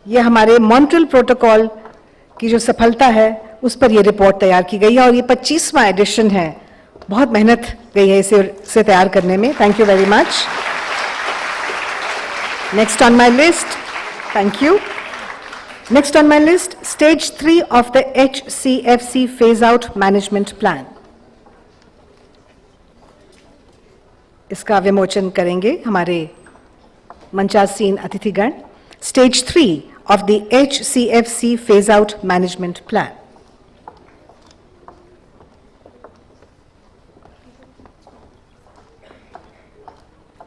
ये हमारे Montreal Protocol की जो सफलता है उस पर ये report तैयार की गई है, और ये 25वां एडिशन है. बहुत मेहनत गई है इसे तैयार करने में. Thank you very much. Next on my list, thank you. Next on my list, stage 3 of the HCFC phase-out management plan. इसका विमोचन करेंगे हमारे मंचासीन अतिथिगण. Stage 3 of the HCFC phase-out management plan.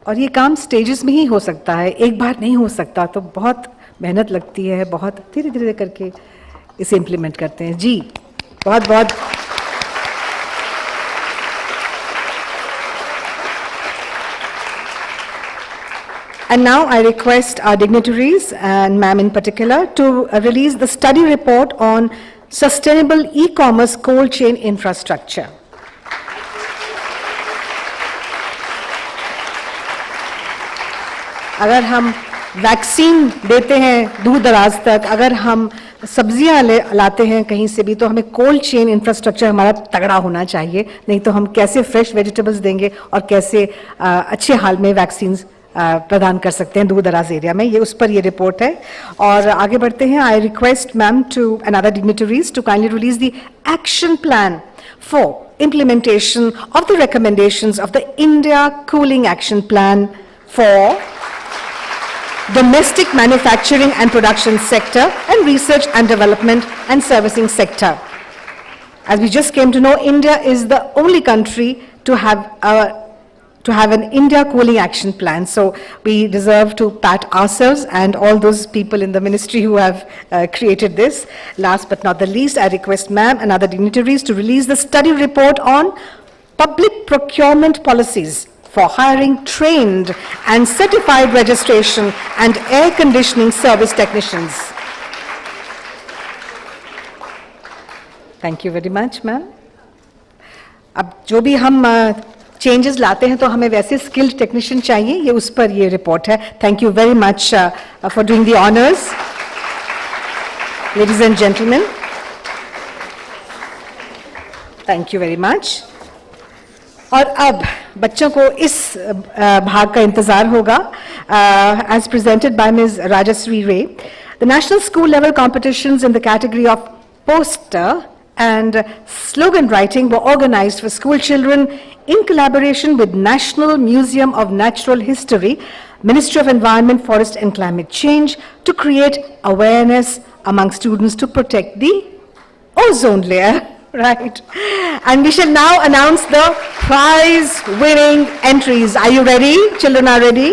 और ये काम स्टेजेस में ही हो सकता है, एक बार नहीं हो सकता, तो बहुत मेहनत लगती है, बहुत धीरे धीरे करके इसे इम्प्लीमेंट करते हैं. जी बहुत बहुत And now I request our dignitaries, and ma'am in particular, to release the study report on sustainable e-commerce cold chain infrastructure. अगर हम वैक्सीन देते हैं दूर दराज तक, अगर हम सब्जियां लाते हैं कहीं से भी, तो हमें कोल्ड चेन इंफ्रास्ट्रक्चर हमारा तगड़ा होना चाहिए, नहीं तो हम कैसे फ्रेश वेजिटेबल्स देंगे और कैसे अच्छे हाल में वैक्सीन प्रदान कर सकते हैं दूर दराज एरिया में, ये उस पर ये रिपोर्ट है। और आगे बढ़ते हैं। I request ma'am to and other dignitaries to kindly release the action plan for implementation of the recommendations of the India Cooling Action Plan for domestic manufacturing and production sector and research and development and servicing sector. As we just came to know, India is the only country to have an India Cooling Action Plan. So we deserve to pat ourselves and all those people in the ministry who have created this. Last but not the least, I request ma'am and other dignitaries to release the study report on public procurement policies for hiring trained and certified registration and air conditioning service technicians. Thank you very much, ma'am. अब जो भी हम changes लाते हैं तो हमें वैसे skilled technician चाहिए, ये उस पर ये रिपोर्ट है। Thank you very much for doing the honours, ladies and gentleman, thank you very much. और अब बच्चों को इस भाग का इंतजार होगा, as presented by miss Rajshree Ray. The national school level competitions in the category of poster and slogan writing were organized for school children in collaboration with National Museum of Natural History, Ministry of Environment, Forest and Climate Change to create awareness among students to protect the ozone layer, right? And we shall now announce the prize winning entries. Are you ready? Children are ready?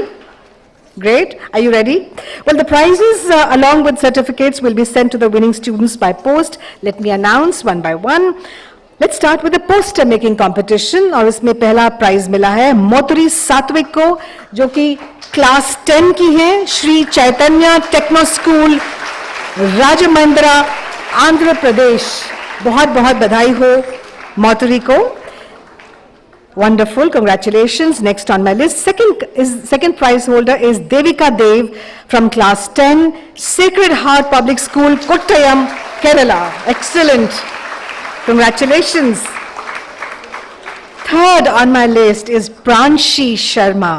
Great. Are you ready? Well, the prizes along with certificates will be sent to the winning students by post. Let me announce one by one. Let's start with the poster making competition. और इसमें पहला prize मिला है मोतरी सात्विक को, जो कि class 10 की है, श्री चैतन्य टेक्नो स्कूल, राजमंद्रा, आंध्र प्रदेश। बहुत बहुत बधाई हो मोतरी को। Wonderful, congratulations. Next on my list, second prize holder is Devika Dev from class 10, Sacred Heart Public School, Kottayam, Kerala. Excellent. Congratulations. Third on my list is Pranshi Sharma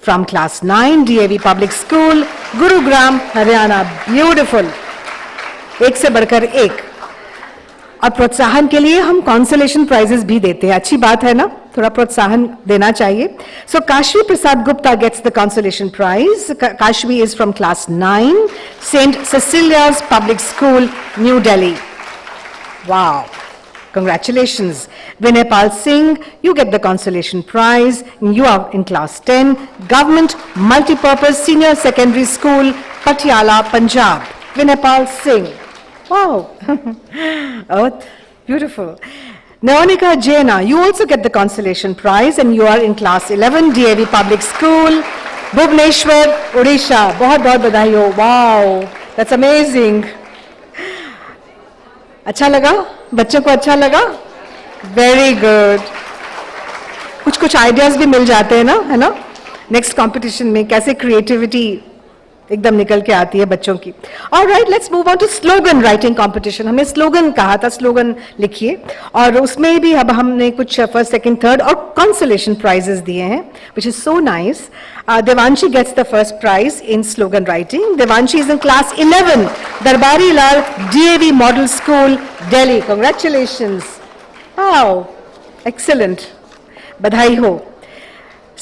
from class 9, DAV Public School, Gurugram, Haryana. Beautiful. एक से बढ़कर एक। और प्रोत्साहन के लिए हम consolation prices भी देते हैं, अच्छी बात है ना, थोड़ा प्रोत्साहन देना चाहिए। So Kashvi Prasad Gupta gets the consolation prize. Kashvi is from class 9, saint Cecilia's public school, New Delhi. Wow, congratulations. Vinaypal Singh, you get the consolation prize. You are in class 10, Government Multipurpose Senior Secondary School, Patiala, Punjab. Vinaypal Singh. Wow. Oh, beautiful. Naonika Jaina, you also get the consolation prize and you are in class 11, DAV Public School, Bhubaneswar, Odisha. बहुत बहुत बधाई हो। Wow, that's amazing. अच्छा लगा? बच्चों को अच्छा लगा? Very good. कुछ आइडियाज भी मिल जाते हैं ना, है ना, नेक्स्ट कॉम्पिटिशन में कैसे क्रिएटिविटी एकदम निकल के आती है बच्चों की। Alright, let's move on to slogan writing competition. हमने स्लोगन कहा था, स्लोगन लिखिए, और उसमें भी अब हमने कुछ फर्स्ट, सेकंड, थर्ड और कंसोलेशन प्राइजेस दिए हैं, which is so nice. Devanshi gets the first prize in slogan writing. Devanshi is in class 11, Darbari Lal DAV model school, Delhi. Congratulations. Wow, excellent, बधाई हो।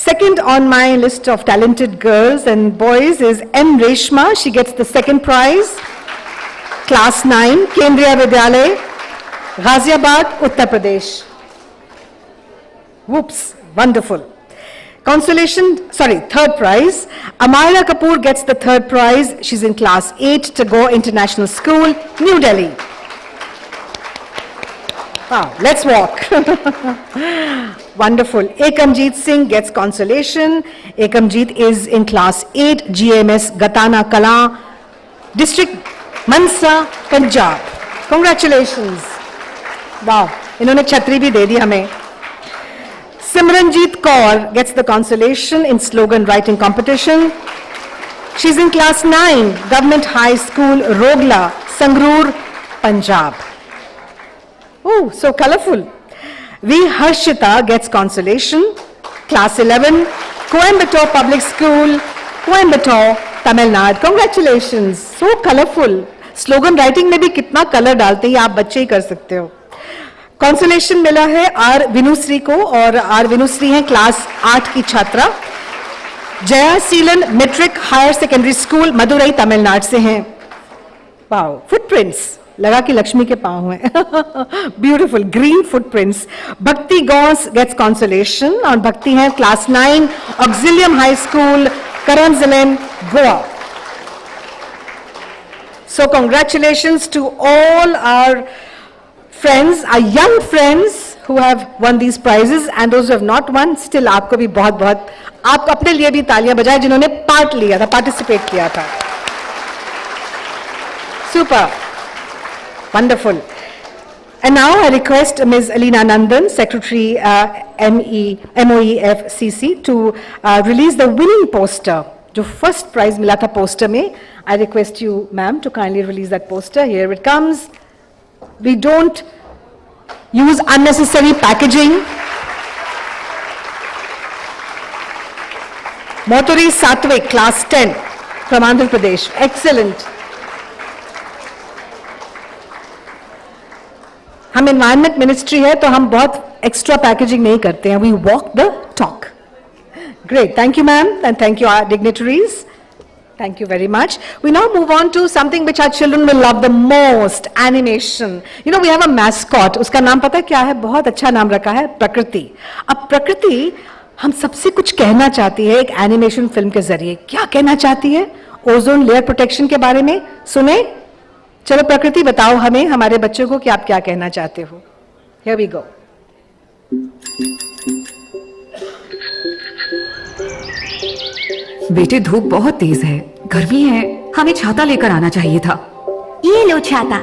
Second on my list of talented girls and boys is M. Reshma. She gets the second prize. Class 9, Kendriya Vidyalay, Ghaziabad, Uttar Pradesh. Whoops, wonderful. Third prize. Amaya Kapoor gets the third prize. She's in class 8, Tagore International School, New Delhi. Wow, let's walk. Wonderful. Ekamjeet Singh gets consolation. Ekamjeet is in class 8, GMS Gatana Kala, District Mansa, Punjab. Congratulations. Wow, इन्होंने छतरी भी दे दी हमें। Simranjeet Kaur gets the consolation in slogan writing competition. She's in class 9, Government High School, Rogla, Sangrur, Punjab. Oh, so colorful. V. Harshita gets consolation, class 11, Coimbatore Public School, Coimbatore, Tamil Nadu. Congratulations. So colorful. Slogan writing में भी कितना colour डालते हैं आप बच्चे ही कर सकते हो. कॉन्सोलेशन मिला है आर विनुश्री को, और आर विनुश्री हैं क्लास 8 की छात्रा. Jaya Seelan matric higher secondary school Madurai Tamil Nadu से हैं. वाओ, फुटप्रिंट्स लगा कि लक्ष्मी के पांव हैं. Beautiful green footprints. Bhakti Gaus gets consolation, और भक्ति हैं class 9 Auxilium high school Caranzalem Goa. So congratulations to all our friends, our young friends who have won these prizes, and those who have not won, still आपको भी बहुत बहुत, आप अपने लिए भी तालियां बजाएं जिन्होंने पार्ट लिया था, पार्टिसिपेट किया था. Super, wonderful. And now I request Ms. Alina Nandan, Secretary MOEFCC, to release the winning poster. जो फर्स्ट प्राइज मिला था पोस्टर में. I request you ma'am to kindly release that poster. Here it comes. We don't use unnecessary packaging. Moturi Satvik class 10 from Andhra Pradesh. Excellent. हम environment ministry है तो हम बहुत extra packaging नहीं करते हैं. We walk the talk. Great. Thank you, ma'am, and thank you, our dignitaries. Thank you very much. We now move on to something which our children will love the most, animation. You know, we have a mascot. उसका नाम पता है क्या है? बहुत अच्छा नाम रखा है, प्रकृति. अब प्रकृति हम सबसे कुछ कहना चाहती है एक एनिमेशन फिल्म के जरिए. क्या कहना चाहती है? ओजोन लेयर प्रोटेक्शन के बारे में. सुने? चलो प्रकृति बताओ हमें, हमारे बच्चों को कि आप क्या कहना चाहते हो. Here we go. बेटे धूप बहुत तेज है, गर्मी है, हमें छाता लेकर आना चाहिए था. ये लो छाता.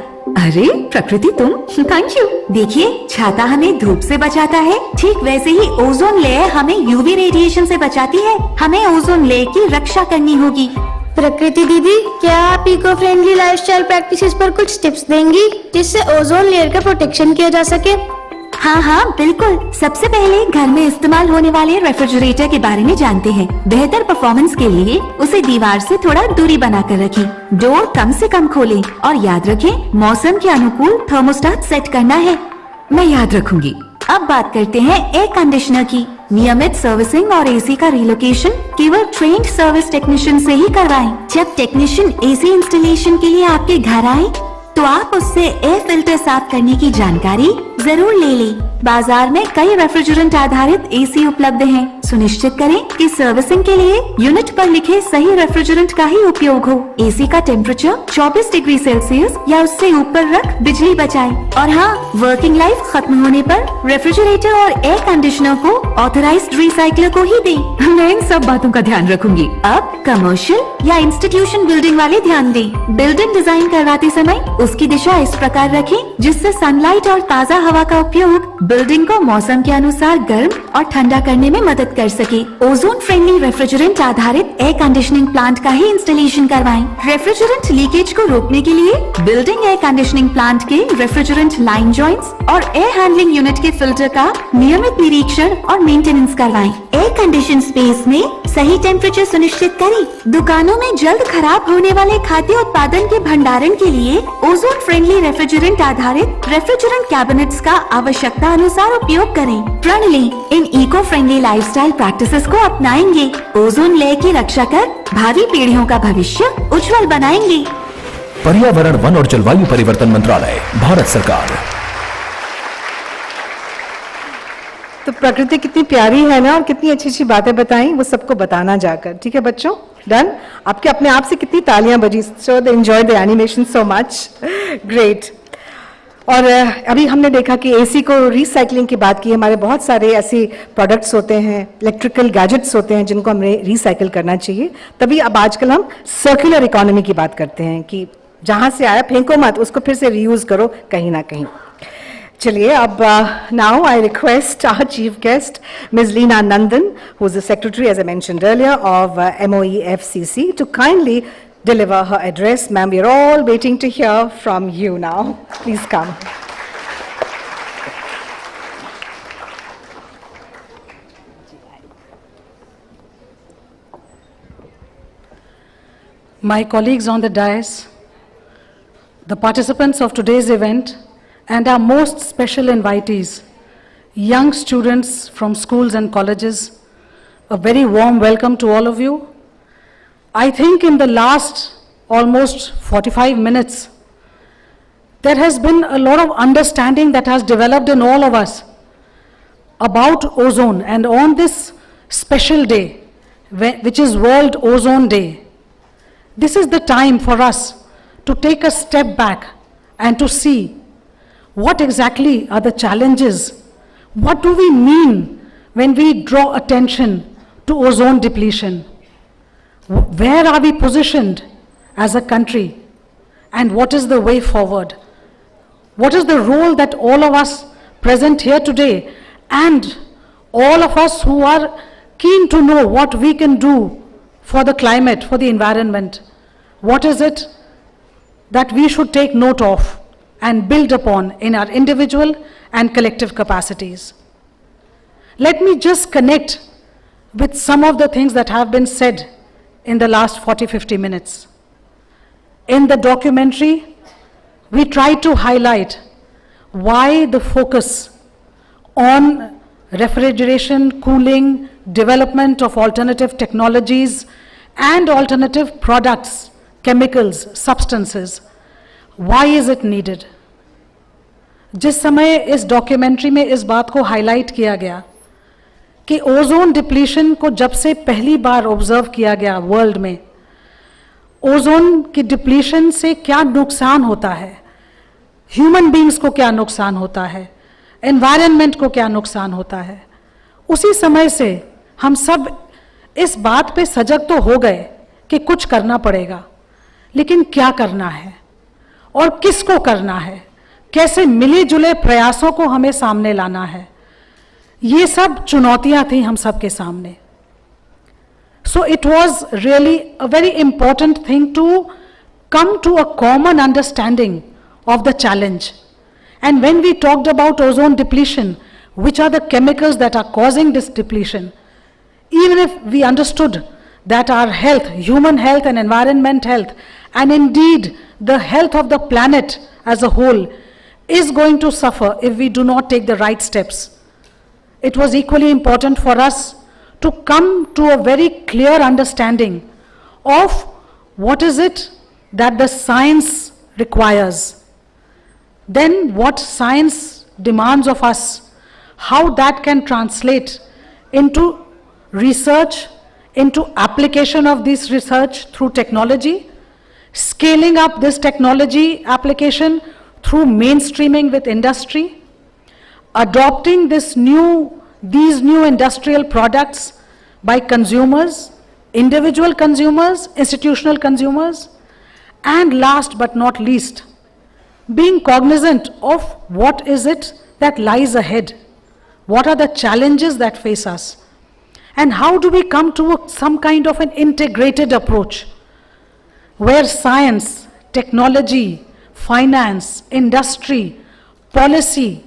अरे प्रकृति तुम, थैंक यू. देखिए छाता हमें धूप से बचाता है, ठीक वैसे ही ओजोन लेयर हमें यूवी रेडिएशन से बचाती है. हमें ओजोन लेयर की रक्षा करनी होगी. प्रकृति दीदी, क्या आप इको फ्रेंडली लाइफस्टाइल प्रैक्टिसेस पर कुछ टिप्स देंगी जिससे ओजोन लेयर का प्रोटेक्शन किया जा सके? हाँ हाँ बिल्कुल. सबसे पहले घर में इस्तेमाल होने वाले रेफ्रिजरेटर के बारे में जानते हैं. बेहतर परफॉर्मेंस के लिए उसे दीवार से थोड़ा दूरी बनाकर रखें. डोर कम से कम खोलें और याद रखें मौसम के अनुकूल थर्मोस्टेट सेट करना है. मैं याद रखूंगी. अब बात करते हैं एयर कंडीशनर की. नियमित सर्विसिंग और एसी का रिलोकेशन केवल ट्रेन्ड सर्विस टेक्नीशियन से ही करवाएं. जब टेक्नीशियन एसी इंस्टॉलेशन के लिए आपके घर आए तो आप उससे एयर फिल्टर साफ करने की जानकारी जरूर ले लें. बाजार में कई रेफ्रिजरेंट आधारित एसी उपलब्ध हैं. सुनिश्चित करें कि सर्विसिंग के लिए यूनिट पर लिखे सही रेफ्रिजरेंट का ही उपयोग हो. एसी का टेम्परेचर 24 डिग्री सेल्सियस या उससे ऊपर रख बिजली बचाएं. और हाँ, वर्किंग लाइफ खत्म होने पर रेफ्रिजरेटर और एयर कंडीशनर को ऑथराइज्ड रिसाइकलर को ही दें. मैं इन सब बातों का ध्यान रखूंगी. अब कमर्शियल या इंस्टीट्यूशन बिल्डिंग वाले ध्यान दें. बिल्डिंग डिजाइन करवाते समय उसकी दिशा इस प्रकार रखें जिससे सनलाइट और ताज़ा हवा का उपयोग बिल्डिंग को मौसम के अनुसार गर्म और ठंडा करने में मदद कर सके. ओजोन फ्रेंडली रेफ्रिजरेंट आधारित एयर कंडीशनिंग प्लांट का ही इंस्टॉलेशन करवाएं. रेफ्रिजरेंट लीकेज को रोकने के लिए बिल्डिंग एयर कंडीशनिंग प्लांट के रेफ्रिजरेंट लाइन जॉइंट्स और एयर हैंडलिंग यूनिट के फिल्टर का नियमित निरीक्षण और मेंटेनेंस करवाएं. एयर कंडीशन स्पेस में सही टेम्परेचर सुनिश्चित करें. दुकानों में जल्द खराब होने वाले खाद्य उत्पादन के भंडारण के लिए ओजोन फ्रेंडली रेफ्रिजरेंट आधारित रेफ्रिजरेंट कैबिनेट्स का आवश्यकता अनुसार उपयोग करें. प्रण लें, इन इको फ्रेंडली लाइफस्टाइल प्रैक्टिसेस को अपनाएंगे. ओजोन लेयर की रक्षा कर भावी पीढ़ियों का भविष्य उज्जवल बनाएंगे. पर्यावरण, वन और जलवायु परिवर्तन मंत्रालय, भारत सरकार. तो प्रकृति कितनी प्यारी है ना, और कितनी अच्छी अच्छी बातें बताई, वो सबको बताना जाकर. ठीक है बच्चों, डन. आपके अपने आप से कितनी तालियां बजी. So they enjoy the animation so much. Great. और अभी हमने देखा कि एसी को रिसाइकलिंग की बात की. हमारे बहुत सारे ऐसे प्रोडक्ट्स होते हैं, इलेक्ट्रिकल गैजेट्स होते हैं जिनको हमें रिसाइकिल करना चाहिए. तभी अब आजकल हम सर्कुलर इकोनॉमी की बात करते हैं कि जहां से आया फेंको मत, उसको फिर से रीयूज करो कहीं ना कहीं. चलिए अब now I request our chief guest Ms. Leena Nandan, who is the secretary, as I mentioned earlier, of MOEFCC, to kindly deliver her address. Ma'am, we are all waiting to hear from you now. Please come. my colleagues on the dais, the participants of today's event, and our most special invitees, young students from schools and colleges, a very warm welcome to all of you. I think in the last almost 45 minutes, there has been a lot of understanding that has developed in all of us about ozone, and on this special day, which is World Ozone Day, this is the time for us to take a step back and to see what exactly are the challenges. What do we mean when we draw attention to ozone depletion? Where are we positioned as a country? And what is the way forward? What is the role that all of us present here today and all of us who are keen to know what we can do for the climate, for the environment? What is it that we should take note of and build upon in our individual and collective capacities? Let me just connect with some of the things that have been said in the last 40-50 minutes. In the documentary, we try to highlight why the focus on refrigeration, cooling, development of alternative technologies and alternative products, chemicals, substances, why is it needed? जिस समय इस documentary में इस बात को highlight किया गया कि ओजोन डिप्लीशन को जब से पहली बार ऑब्जर्व किया गया वर्ल्ड में, ओजोन की डिप्लीशन से क्या नुकसान होता है, ह्यूमन बीइंग्स को क्या नुकसान होता है, एनवायरनमेंट को क्या नुकसान होता है, उसी समय से हम सब इस बात पे सजग तो हो गए कि कुछ करना पड़ेगा, लेकिन क्या करना है और किसको करना है, कैसे मिले जुले प्रयासों को हमें सामने लाना है, ये सब चुनौतियां थी हम सब के सामने. So it was really a very important thing to come to a common understanding of the challenge. And when we talked about ozone depletion, which are the chemicals that are causing this depletion, even if we understood that our health, human health and environment health, and indeed the health of the planet as a whole is going to suffer if we do not take the right steps, it was equally important for us to come to a very clear understanding of what is it that the science requires, then what science demands of us, how that can translate into research, into application of this research through technology, scaling up this technology application through mainstreaming with industry, adopting these new industrial products by consumers, individual consumers, institutional consumers, and last but not least, being cognizant of what is it that lies ahead, what are the challenges that face us, and how do we come to some kind of an integrated approach where science, technology, finance, industry, policy,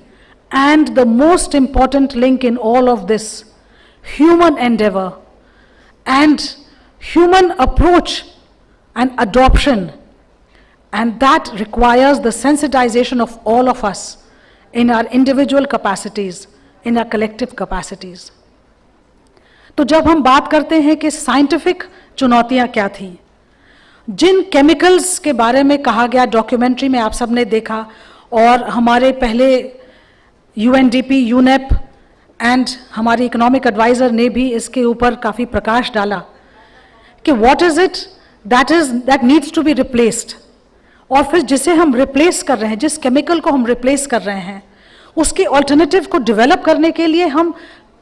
and the most important link in all of this, human endeavor and human approach and adoption, and that requires the sensitization of all of us in our individual capacities, in our collective capacities. तो जब हम बात करते हैं कि scientific चुनौतियां क्या थी, जिन केमिकल्स के बारे में कहा गया डॉक्यूमेंट्री में आप सबने देखा, और हमारे पहले यूएनडीपी, यूनेप एंड हमारी इकोनॉमिक एडवाइजर ने भी इसके ऊपर काफ़ी प्रकाश डाला कि what is it that needs to be replaced, और फिर जिसे हम रिप्लेस कर रहे हैं, जिस केमिकल को हम रिप्लेस कर रहे हैं, उसके ऑल्टरनेटिव को डेवलप करने के लिए हम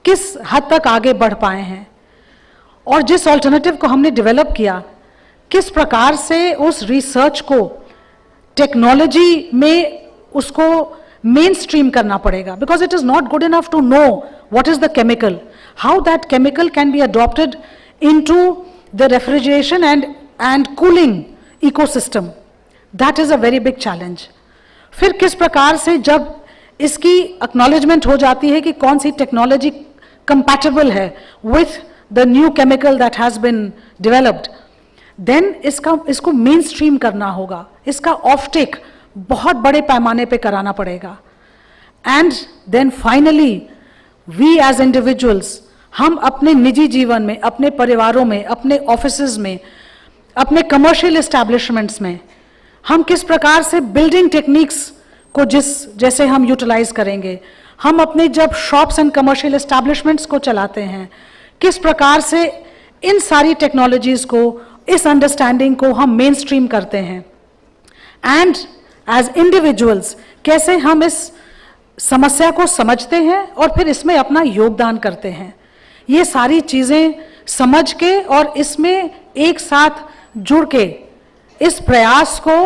किस हद तक आगे बढ़ पाए हैं, और जिस ऑल्टरनेटिव को हमने डेवलप किया, किस प्रकार से उस रिसर्च को टेक्नोलॉजी में उसको मेन स्ट्रीम करना पड़ेगा, because it is not good enough to know what is the chemical, how that chemical can be adopted into the refrigeration and cooling ecosystem. That is a very big challenge. फिर किस प्रकार से जब इसकी acknowledgement हो जाती है कि कौन सी टेक्नोलॉजी कंपैटिबल है with the new chemical that has been developed, then इसको मेन स्ट्रीम करना होगा, इसका ऑफटेक बहुत बड़े पैमाने पे कराना पड़ेगा। And then finally we as individuals, हम अपने निजी जीवन में, अपने परिवारों में, अपने ऑफिसेज में, अपने कमर्शियल एस्टैब्लिशमेंट्स में हम किस प्रकार से बिल्डिंग टेक्निक्स को जैसे हम यूटिलाइज करेंगे, हम अपने जब शॉप्स एंड कमर्शियल एस्टैब्लिशमेंट्स को चलाते हैं, किस प्रकार से इन सारी टेक्नोलॉजीज को, इस अंडरस्टैंडिंग को हम मेन स्ट्रीम करते हैं, एंड एज इंडिविजुअल्स कैसे हम इस समस्या को समझते हैं और फिर इसमें अपना योगदान करते हैं। ये सारी चीज़ें समझ के और इसमें एक साथ जुड़ के इस प्रयास को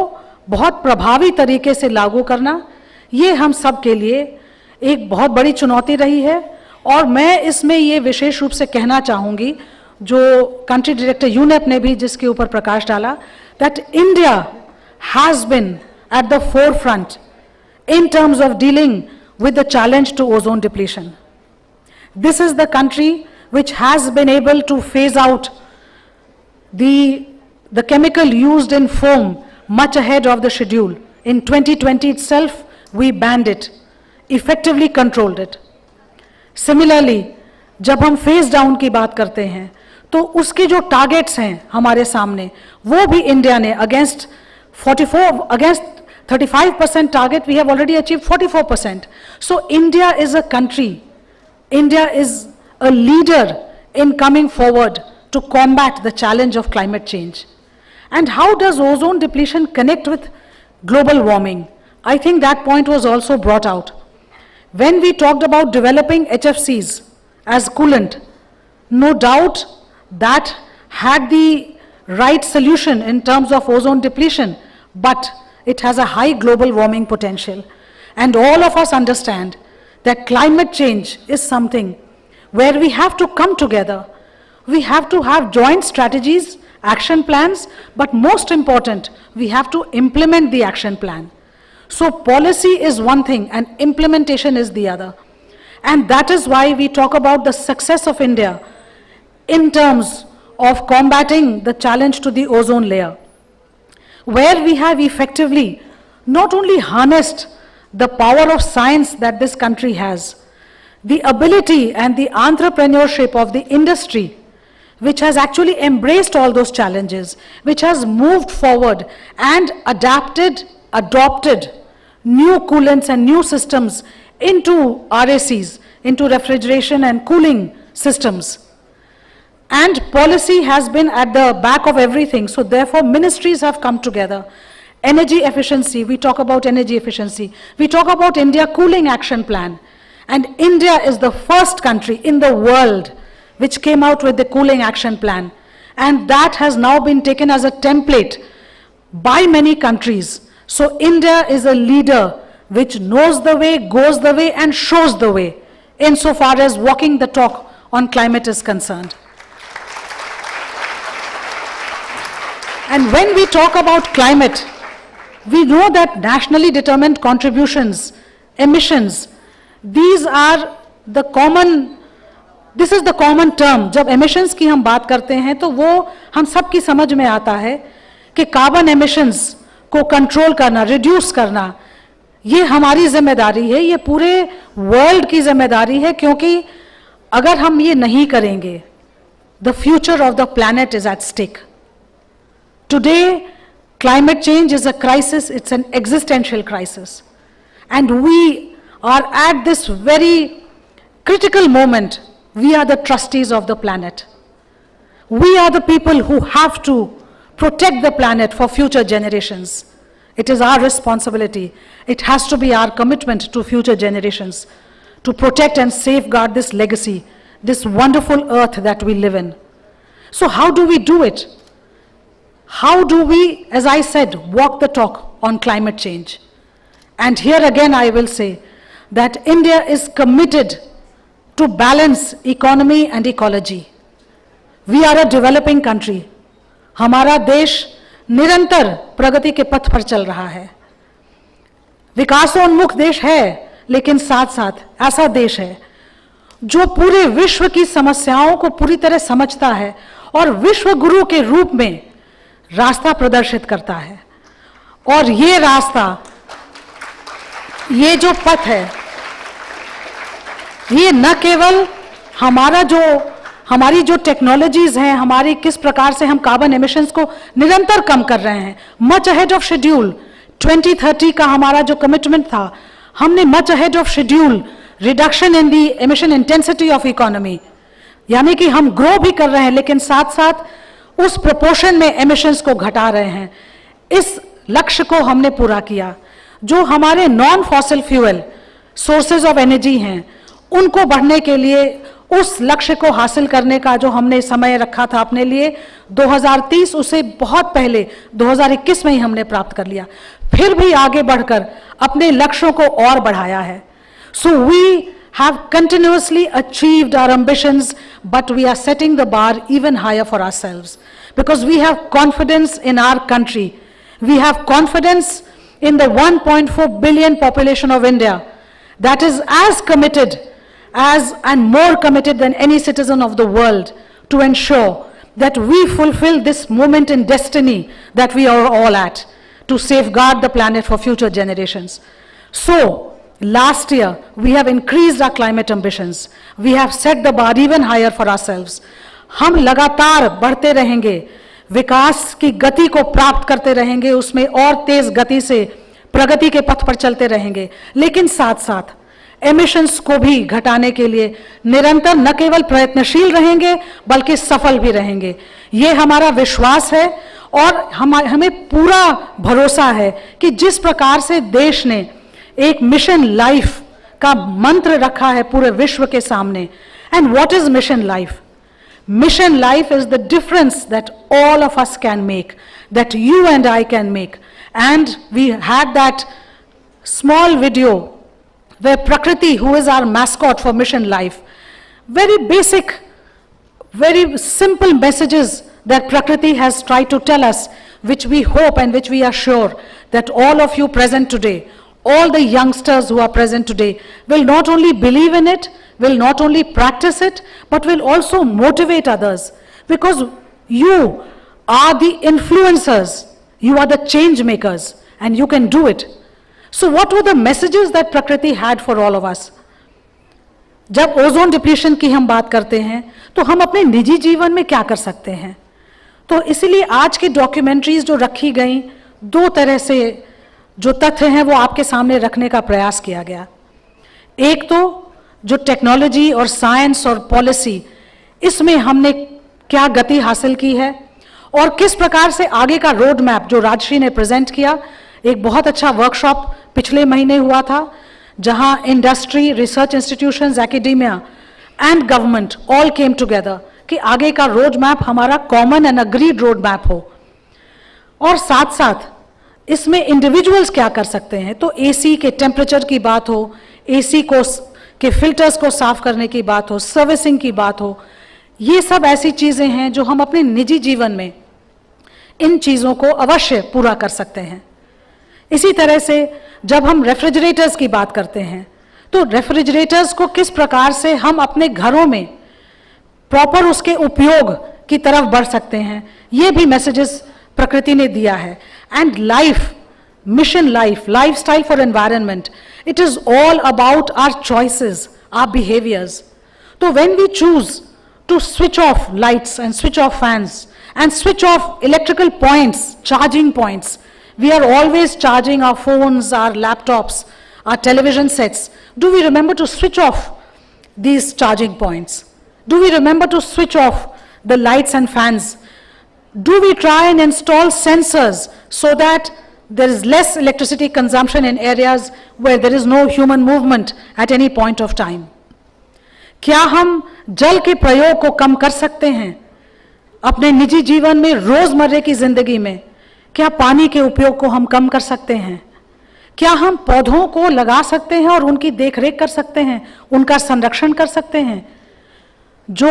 बहुत प्रभावी तरीके से लागू करना, ये हम सब के लिए एक बहुत बड़ी चुनौती रही है। और मैं इसमें ये विशेष रूप से कहना चाहूँगी, जो कंट्री डायरेक्टर यूनेप ने भी जिसके ऊपर प्रकाश डाला, that India has been at the forefront in terms of dealing with the challenge to ozone depletion. This is the country which has been able to phase out the chemical used in foam much ahead of the schedule. In 2020 itself, we banned it, effectively controlled it. Similarly, जब हम phase down की बात करते हैं, तो उसके जो targets हैं हमारे सामने, वो भी इंडिया ने against 35% target, we have already achieved 44%. So India is a country, India is a leader in coming forward to combat the challenge of climate change. And how does ozone depletion connect with global warming? I think that point was also brought out. When we talked about developing HFCs as coolant, no doubt that had the right solution in terms of ozone depletion, but it has a high global warming potential. And all of us understand that climate change is something where we have to come together. We have to have joint strategies, action plans, but most important, we have to implement the action plan. So policy is one thing and implementation is the other. And that is why we talk about the success of India in terms of combating the challenge to the ozone layer, where we have effectively not only harnessed the power of science that this country has, the ability and the entrepreneurship of the industry, which has actually embraced all those challenges, which has moved forward and adopted new coolants and new systems into RACs, into refrigeration and cooling systems. And policy has been at the back of everything, so therefore ministries have come together. Energy efficiency, we talk about energy efficiency. We talk about India Cooling Action Plan. And India is the first country in the world which came out with the Cooling Action Plan. And that has now been taken as a template by many countries. So India is a leader which knows the way, goes the way, and shows the way insofar as walking the talk on climate is concerned. And when we talk about climate, we know that nationally determined contributions, emissions, this is the common term. जब emissions की हम बात करते हैं तो वो हम सब की समझ में आता है कि carbon emissions को control करना, reduce करना, ये हमारी जिम्मेदारी है, ये पूरे world की जिम्मेदारी है, क्योंकि अगर हम ये नहीं करेंगे, the future of the planet is at stake. Today, climate change is a crisis, it's an existential crisis. And we are at this very critical moment. We are the trustees of the planet. We are the people who have to protect the planet for future generations. It is our responsibility. It has to be our commitment to future generations to protect and safeguard this legacy, this wonderful earth that we live in. So how do we do it? How do we, as I said, walk the talk on climate change? And here again I will say that India is committed to balance economy and ecology. We are a developing country. हमारा देश निरंतर प्रगति के पथ पर चल रहा है. विकासोन्मुख देश है, लेकिन साथ साथ ऐसा देश है जो पूरे विश्व की समस्याओं को पूरी तरह समझता है और विश्व गुरु के रूप में रास्ता प्रदर्शित करता है। और ये रास्ता, ये जो पथ है, ये न केवल हमारी जो टेक्नोलॉजीज हैं, हमारी किस प्रकार से हम कार्बन एमिशंस को निरंतर कम कर रहे हैं, मच अहेड ऑफ शेड्यूल। 2030 का हमारा जो कमिटमेंट था, हमने much ahead of schedule reduction in the emission intensity of economy, यानी कि हम ग्रो भी कर रहे हैं लेकिन साथ साथ उस प्रोपोर्शन में एमिशंस को घटा रहे हैं। इस लक्ष्य को हमने पूरा किया। जो हमारे non fossil fuel sources of energy हैं, उनको बढ़ने के लिए, उस लक्ष्य को हासिल करने का जो हमने समय रखा था अपने लिए 2030, उसे बहुत पहले 2021 में ही हमने प्राप्त कर लिया। फिर भी आगे बढ़कर अपने लक्ष्यों को और बढ़ाया है। So we have continuously achieved our ambitions, but we are setting the bar even higher for ourselves because we have confidence in our country. We have confidence in the 1.4 billion population of India that is as committed as and more committed than any citizen of the world to ensure that we fulfill this moment in destiny that we are all at, to safeguard the planet for future generations. So, last year, we have increased our climate ambitions. We have set the bar even higher for ourselves. हम लगातार बढ़ते रहेंगे, विकास की गति को प्राप्त करते रहेंगे, उसमें और तेज गति से प्रगति के पथ पर चलते रहेंगे, लेकिन साथ साथ एमिशंस को भी घटाने के लिए निरंतर न केवल प्रयत्नशील रहेंगे बल्कि सफल भी रहेंगे। ये हमारा विश्वास है और हमें पूरा भरोसा है कि जिस प्रकार से देश ने एक मिशन लाइफ का मंत्र रखा है पूरे विश्व के सामने। And what is mission life? Mission life is the difference that all of us can make, that you and I can make. And we had that small video where Prakriti, who is our mascot for Mission Life, very basic, very simple messages that Prakriti has tried to tell us, which we hope and which we are sure that all of you present today, all the youngsters who are present today, will not only believe in it, will not only practice it, but will also motivate others, because you are the influencers, you are the change makers, and you can do it. So what were the messages that Prakriti had for all of us? जब ozone depletion की हम बात करते हैं तो हम अपने निजी जीवन में क्या कर सकते हैं? तो इसलिए आज की डॉक्यूमेंट्रीज जो रखी गई, दो तरह से जो तथ्य हैं वो आपके सामने रखने का प्रयास किया गया। एक तो जो टेक्नोलॉजी और साइंस और पॉलिसी, इसमें हमने क्या गति हासिल की है और किस प्रकार से आगे का रोड मैप जो राजश्री ने प्रेजेंट किया। एक बहुत अच्छा वर्कशॉप पिछले महीने हुआ था जहां industry, research institutions, academia and government all came together कि आगे का रोड मैप हमारा common and agreed road map हो। और साथ साथ इसमें इंडिविजुअल्स क्या कर सकते हैं, तो एसी के टेम्परेचर की बात हो, एसी को के फिल्टर्स को साफ करने की बात हो, सर्विसिंग की बात हो, ये सब ऐसी चीजें हैं जो हम अपने निजी जीवन में इन चीजों को अवश्य पूरा कर सकते हैं। इसी तरह से जब हम रेफ्रिजरेटर्स की बात करते हैं तो रेफ्रिजरेटर्स को किस प्रकार से हम अपने घरों में प्रॉपर उसके उपयोग की तरफ बढ़ सकते हैं, ये भी मैसेजेस प्रकृति ने दिया है। And life, mission life, lifestyle for environment, it is all about our choices, our behaviours. तो when we choose to switch off lights and switch off fans and switch off electrical points, charging points. We are always charging our phones, our laptops, our television sets. Do we remember to switch off these charging points? Do we remember to switch off the lights and fans? Do we try and install sensors so that there is less electricity consumption in areas where there is no human movement at any point of time? क्या हम जल के प्रयोग को कम कर सकते हैं अपने निजी जीवन में, रोजमर्रा की जिंदगी में? क्या पानी के उपयोग को हम कम कर सकते हैं? क्या हम पौधों को लगा सकते हैं और उनकी देखरेख कर सकते हैं, उनका संरक्षण कर सकते हैं? जो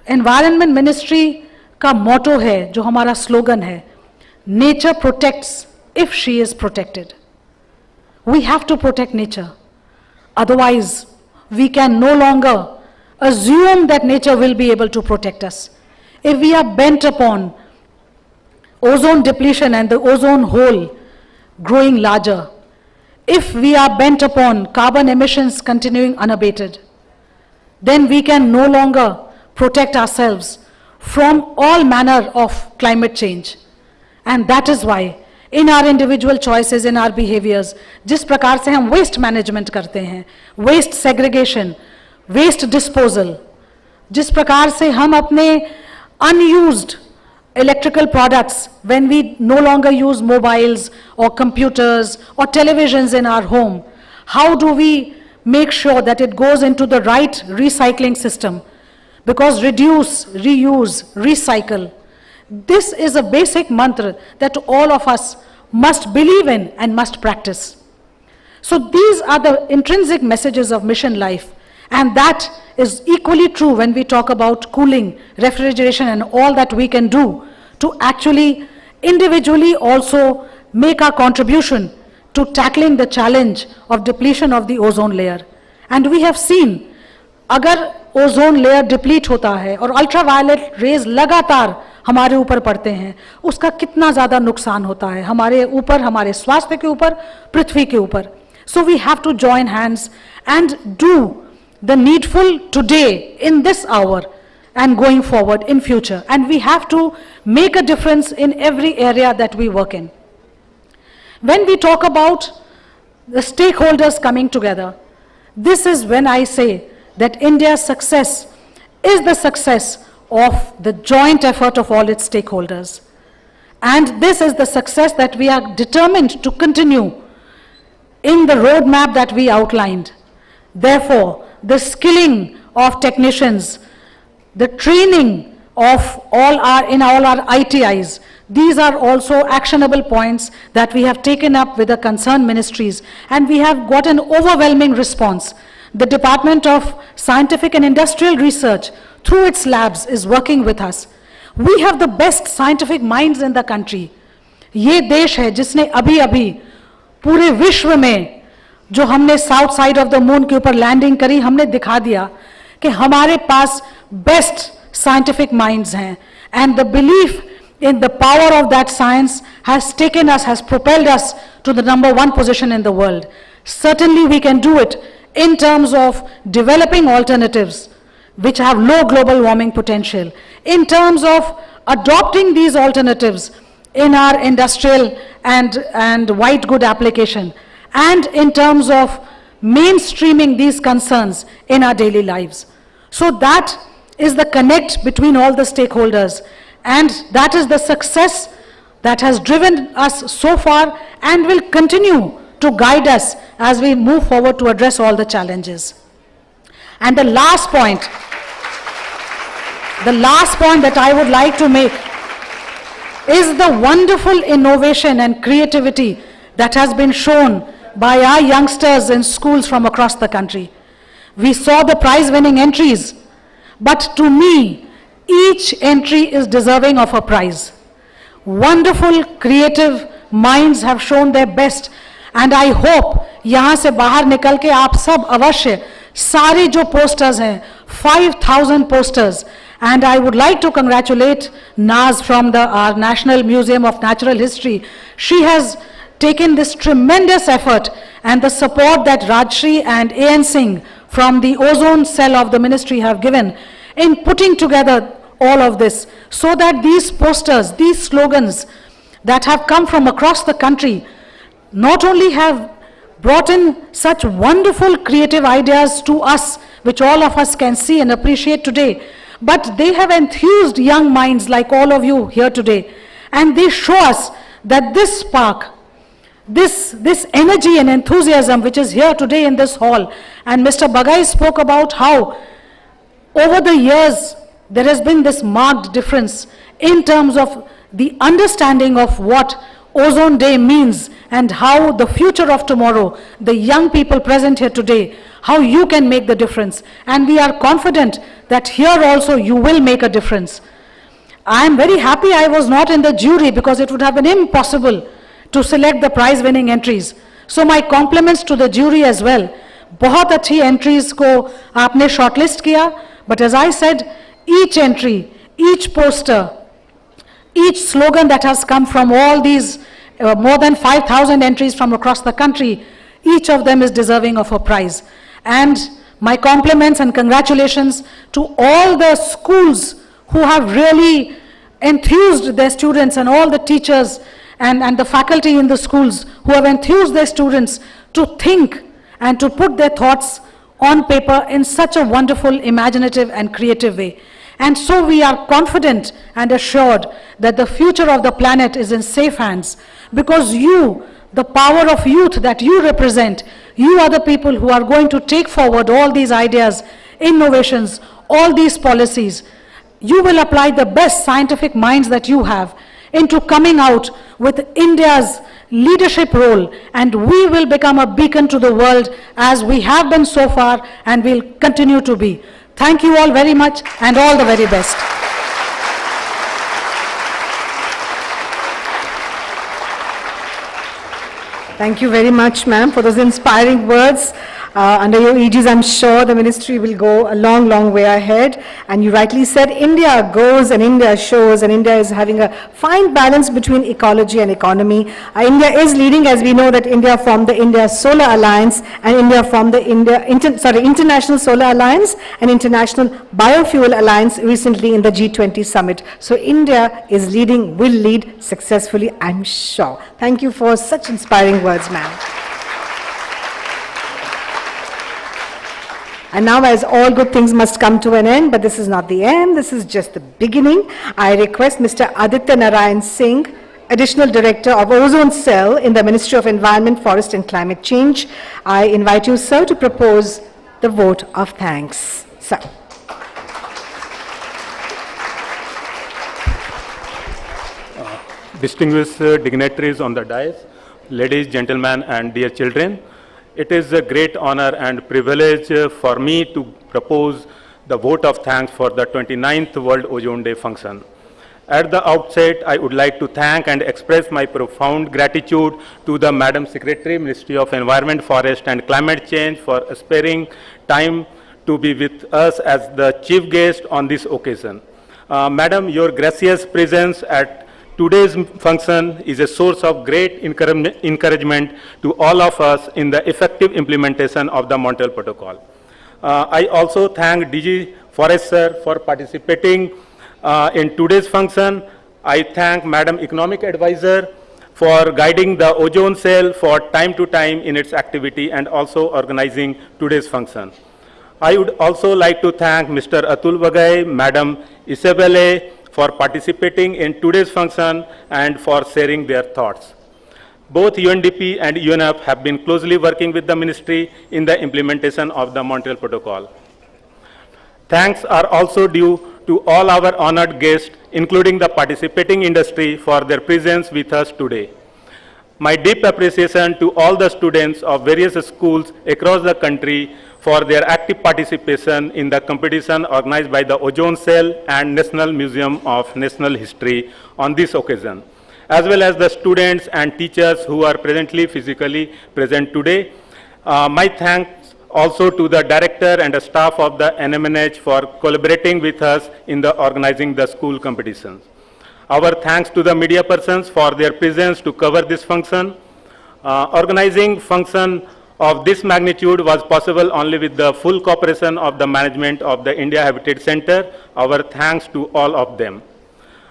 एनवायरनमेंट मिनिस्ट्री का मोटो है, जो हमारा स्लोगन है, nature protects if she is protected. We have to protect nature, otherwise we can no longer assume that nature will be able to protect us. If we are bent upon ozone depletion and the ozone hole growing larger, if we are bent upon carbon emissions continuing unabated, then we can no longer protect ourselves from all manner of climate change. And that is why in our individual choices, in our behaviors, जिस प्रकार से हम waste management करते हैं, waste segregation, waste disposal, जिस प्रकार से हम अपने unused electrical products, when we no longer use mobiles or computers or televisions in our home, how do we make sure that it goes into the right recycling system? Because reduce, reuse, recycle, this is a basic mantra that all of us must believe in and must practice. So these are the intrinsic messages of Mission Life, and that is equally true when we talk about cooling, refrigeration and all that we can do to actually individually also make our contribution to tackling the challenge of depletion of the ozone layer. And we have seen, अगर ozone layer deplete होता है और ultraviolet rays लगातार हमारे ऊपर पड़ते हैं, उसका कितना ज़्यादा नुकसान होता है हमारे ऊपर, हमारे स्वास्थ्य के ऊपर, पृथ्वी के ऊपर. So we have to join hands and do the needful today, in this hour, and going forward in future. And we have to make a difference in every area that we work in. When we talk about the stakeholders coming together, this is when I say that India's success is the success of the joint effort of all its stakeholders. And this is the success that we are determined to continue in the roadmap that we outlined. Therefore, the skilling of technicians, the training of all our ITIs, these are also actionable points that we have taken up with the concerned ministries, and we have got an overwhelming response. The Department of Scientific and Industrial Research, through its labs, is working with us. We have the best scientific minds in the country. ये देश है जिसने अभी पूरे विश्व में जो हमने south side of the moon के ऊपर लैंडिंग करी, हमने दिखा दिया कि हमारे पास बेस्ट साइंटिफिक माइंड्स हैं. And the belief in the power of that science has taken us, has propelled us to the #1 position in the world. Certainly we can do it in terms of developing alternatives which have low global warming potential, in terms of adopting these alternatives in our industrial and white good application, and in terms of mainstreaming these concerns in our daily lives. So that is the connect between all the stakeholders, and that is the success that has driven us so far and will continue to guide us as we move forward to address all the challenges. And the last point that I would like to make is the wonderful innovation and creativity that has been shown by our youngsters in schools from across the country. We saw the prize-winning entries, but to me, each entry is deserving of a prize. Wonderful creative minds have shown their best, and I hope यहाँ से बाहर निकल के आप सब अवश्य सारे जो posters हैं, 5,000 posters, and I would like to congratulate Naz from our National Museum of Natural History. She has taken this tremendous effort, and the support that Rajshri and A.N. Singh from the ozone cell of the ministry have given in putting together all of this, so that these posters, these slogans that have come from across the country not only have brought in such wonderful creative ideas to us, which all of us can see and appreciate today, but they have enthused young minds like all of you here today, and they show us that this spark, this energy and enthusiasm which is here today in this hall, and Mr. Bagai spoke about how over the years there has been this marked difference in terms of the understanding of what Ozone Day means, and how the future of tomorrow, the young people present here today, how you can make the difference. And we are confident that here also you will make a difference. I am very happy I was not in the jury, because it would have been impossible to select the prize winning entries. So my compliments to the jury as well. बहुत अच्छी entries को आपने shortlist किया, but as I said, each entry, each poster Each slogan that has come from all these more than 5,000 entries from across the country, each of them is deserving of a prize. And my compliments and congratulations to all the schools who have really enthused their students, and all the teachers and the faculty in the schools who have enthused their students to think and to put their thoughts on paper in such a wonderful, imaginative and creative way. And so we are confident and assured that the future of the planet is in safe hands, because you, the power of youth that you represent, you are the people who are going to take forward all these ideas, innovations, all these policies. You will apply the best scientific minds that you have into coming out with India's leadership role, and we will become a beacon to the world as we have been so far and will continue to be. Thank you all very much and all the very best. Thank you very much, ma'am, for those inspiring words. Under your aegis, I'm sure the ministry will go a long, long way ahead. And you rightly said, India goes and India shows, and India is having a fine balance between ecology and economy. India is leading, as we know that India formed the India Solar Alliance, and India formed the International Solar Alliance and International Biofuel Alliance recently in the G20 summit. So India is leading, will lead successfully, I'm sure. Thank you for such inspiring words, ma'am. And now, as all good things must come to an end, but this is not the end, this is just the beginning. I request Mr. Aditya Narayan Singh, Additional Director of Ozone Cell in the Ministry of Environment, Forest and Climate Change. I invite you, sir, to propose the vote of thanks. Sir. Distinguished dignitaries on the dais, ladies, gentlemen, and dear children, it is a great honor and privilege for me to propose the vote of thanks for the 29th World Ozone Day function. At the outset, I would like to thank and express my profound gratitude to the Madam Secretary, Ministry of Environment, Forest and Climate Change for sparing time to be with us as the chief guest on this occasion. Madam, your gracious presence at today's function is a source of great encouragement to all of us in the effective implementation of the Montreal Protocol. I also thank DG Forest Sir for participating in today's function. I thank Madam Economic Advisor for guiding the ozone cell for time to time in its activity and also organizing today's function. I would also like to thank Mr. Atul Bagai, Madam Isabelle, for participating in today's function and for sharing their thoughts. Both UNDP and UNEP have been closely working with the ministry in the implementation of the Montreal Protocol. Thanks are also due to all our honored guests, including the participating industry, for their presence with us today. My deep appreciation to all the students of various schools across the country for their active participation in the competition organized by the Ozone Cell and National Museum of National History on this occasion, as well as the students and teachers who are presently physically present today. My thanks also to the director and the staff of the NMNH for collaborating with us in the organizing the school competitions. Our thanks to the media persons for their presence to cover this function. Organizing function of this magnitude was possible only with the full cooperation of the management of the India Habitat Center. Our thanks to all of them.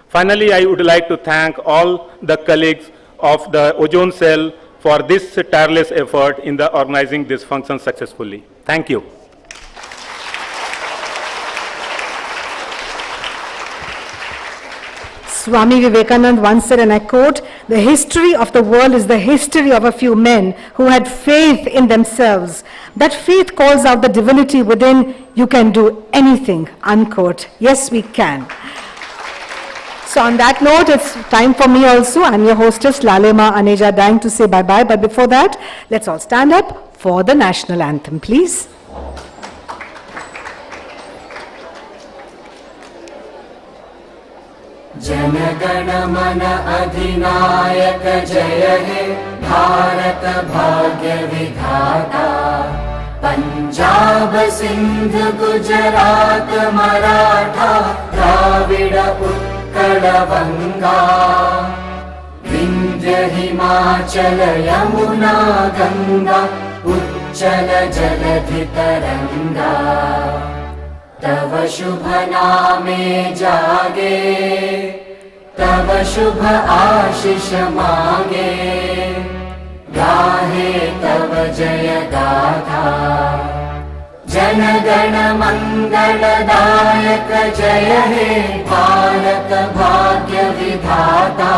Finally, I would like to thank all the colleagues of the Ozone Cell for this tireless effort in the organizing this function successfully. Thank you. Swami Vivekananda once said, and I quote, "The history of the world is the history of a few men who had faith in themselves. That faith calls out the divinity within. You can do anything," unquote. Yes, we can. So on that note, it's time for me also. I'm your hostess, Lalema Aneja, dying to say bye-bye. But before that, let's all stand up for the national anthem, please. जनगण मन अधिनायक जय हे भारत भाग्य विधाता पंजाब सिंध गुजरात मराठा द्राविड उत्कलवङ्गा विन्ध्य हिमाचल यमुना गङ्गा उच्चल जलधितरङ्गा तव शुभ नामे जागे तव शुभ आशीष मागे गाहे तव जय गाथा जन गण मंगलदायक जय हे भारत भाग्य विधाता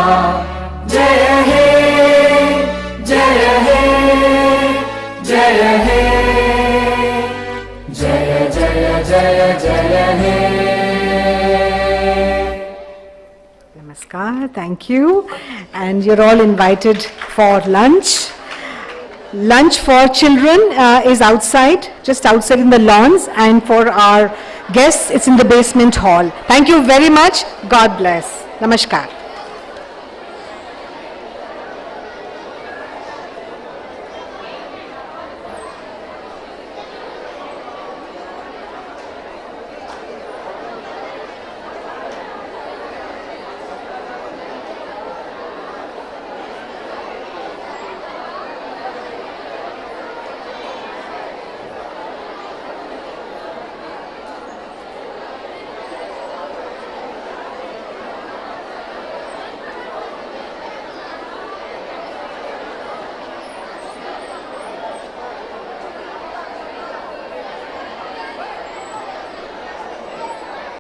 जय हे जय हे जय हे जय जय जय जय हे Namaskar, thank you. And you're all invited for lunch. Lunch for children is outside, just outside in the lawns, and for our guests, it's in the basement hall. Thank you very much. God bless. Namaskar.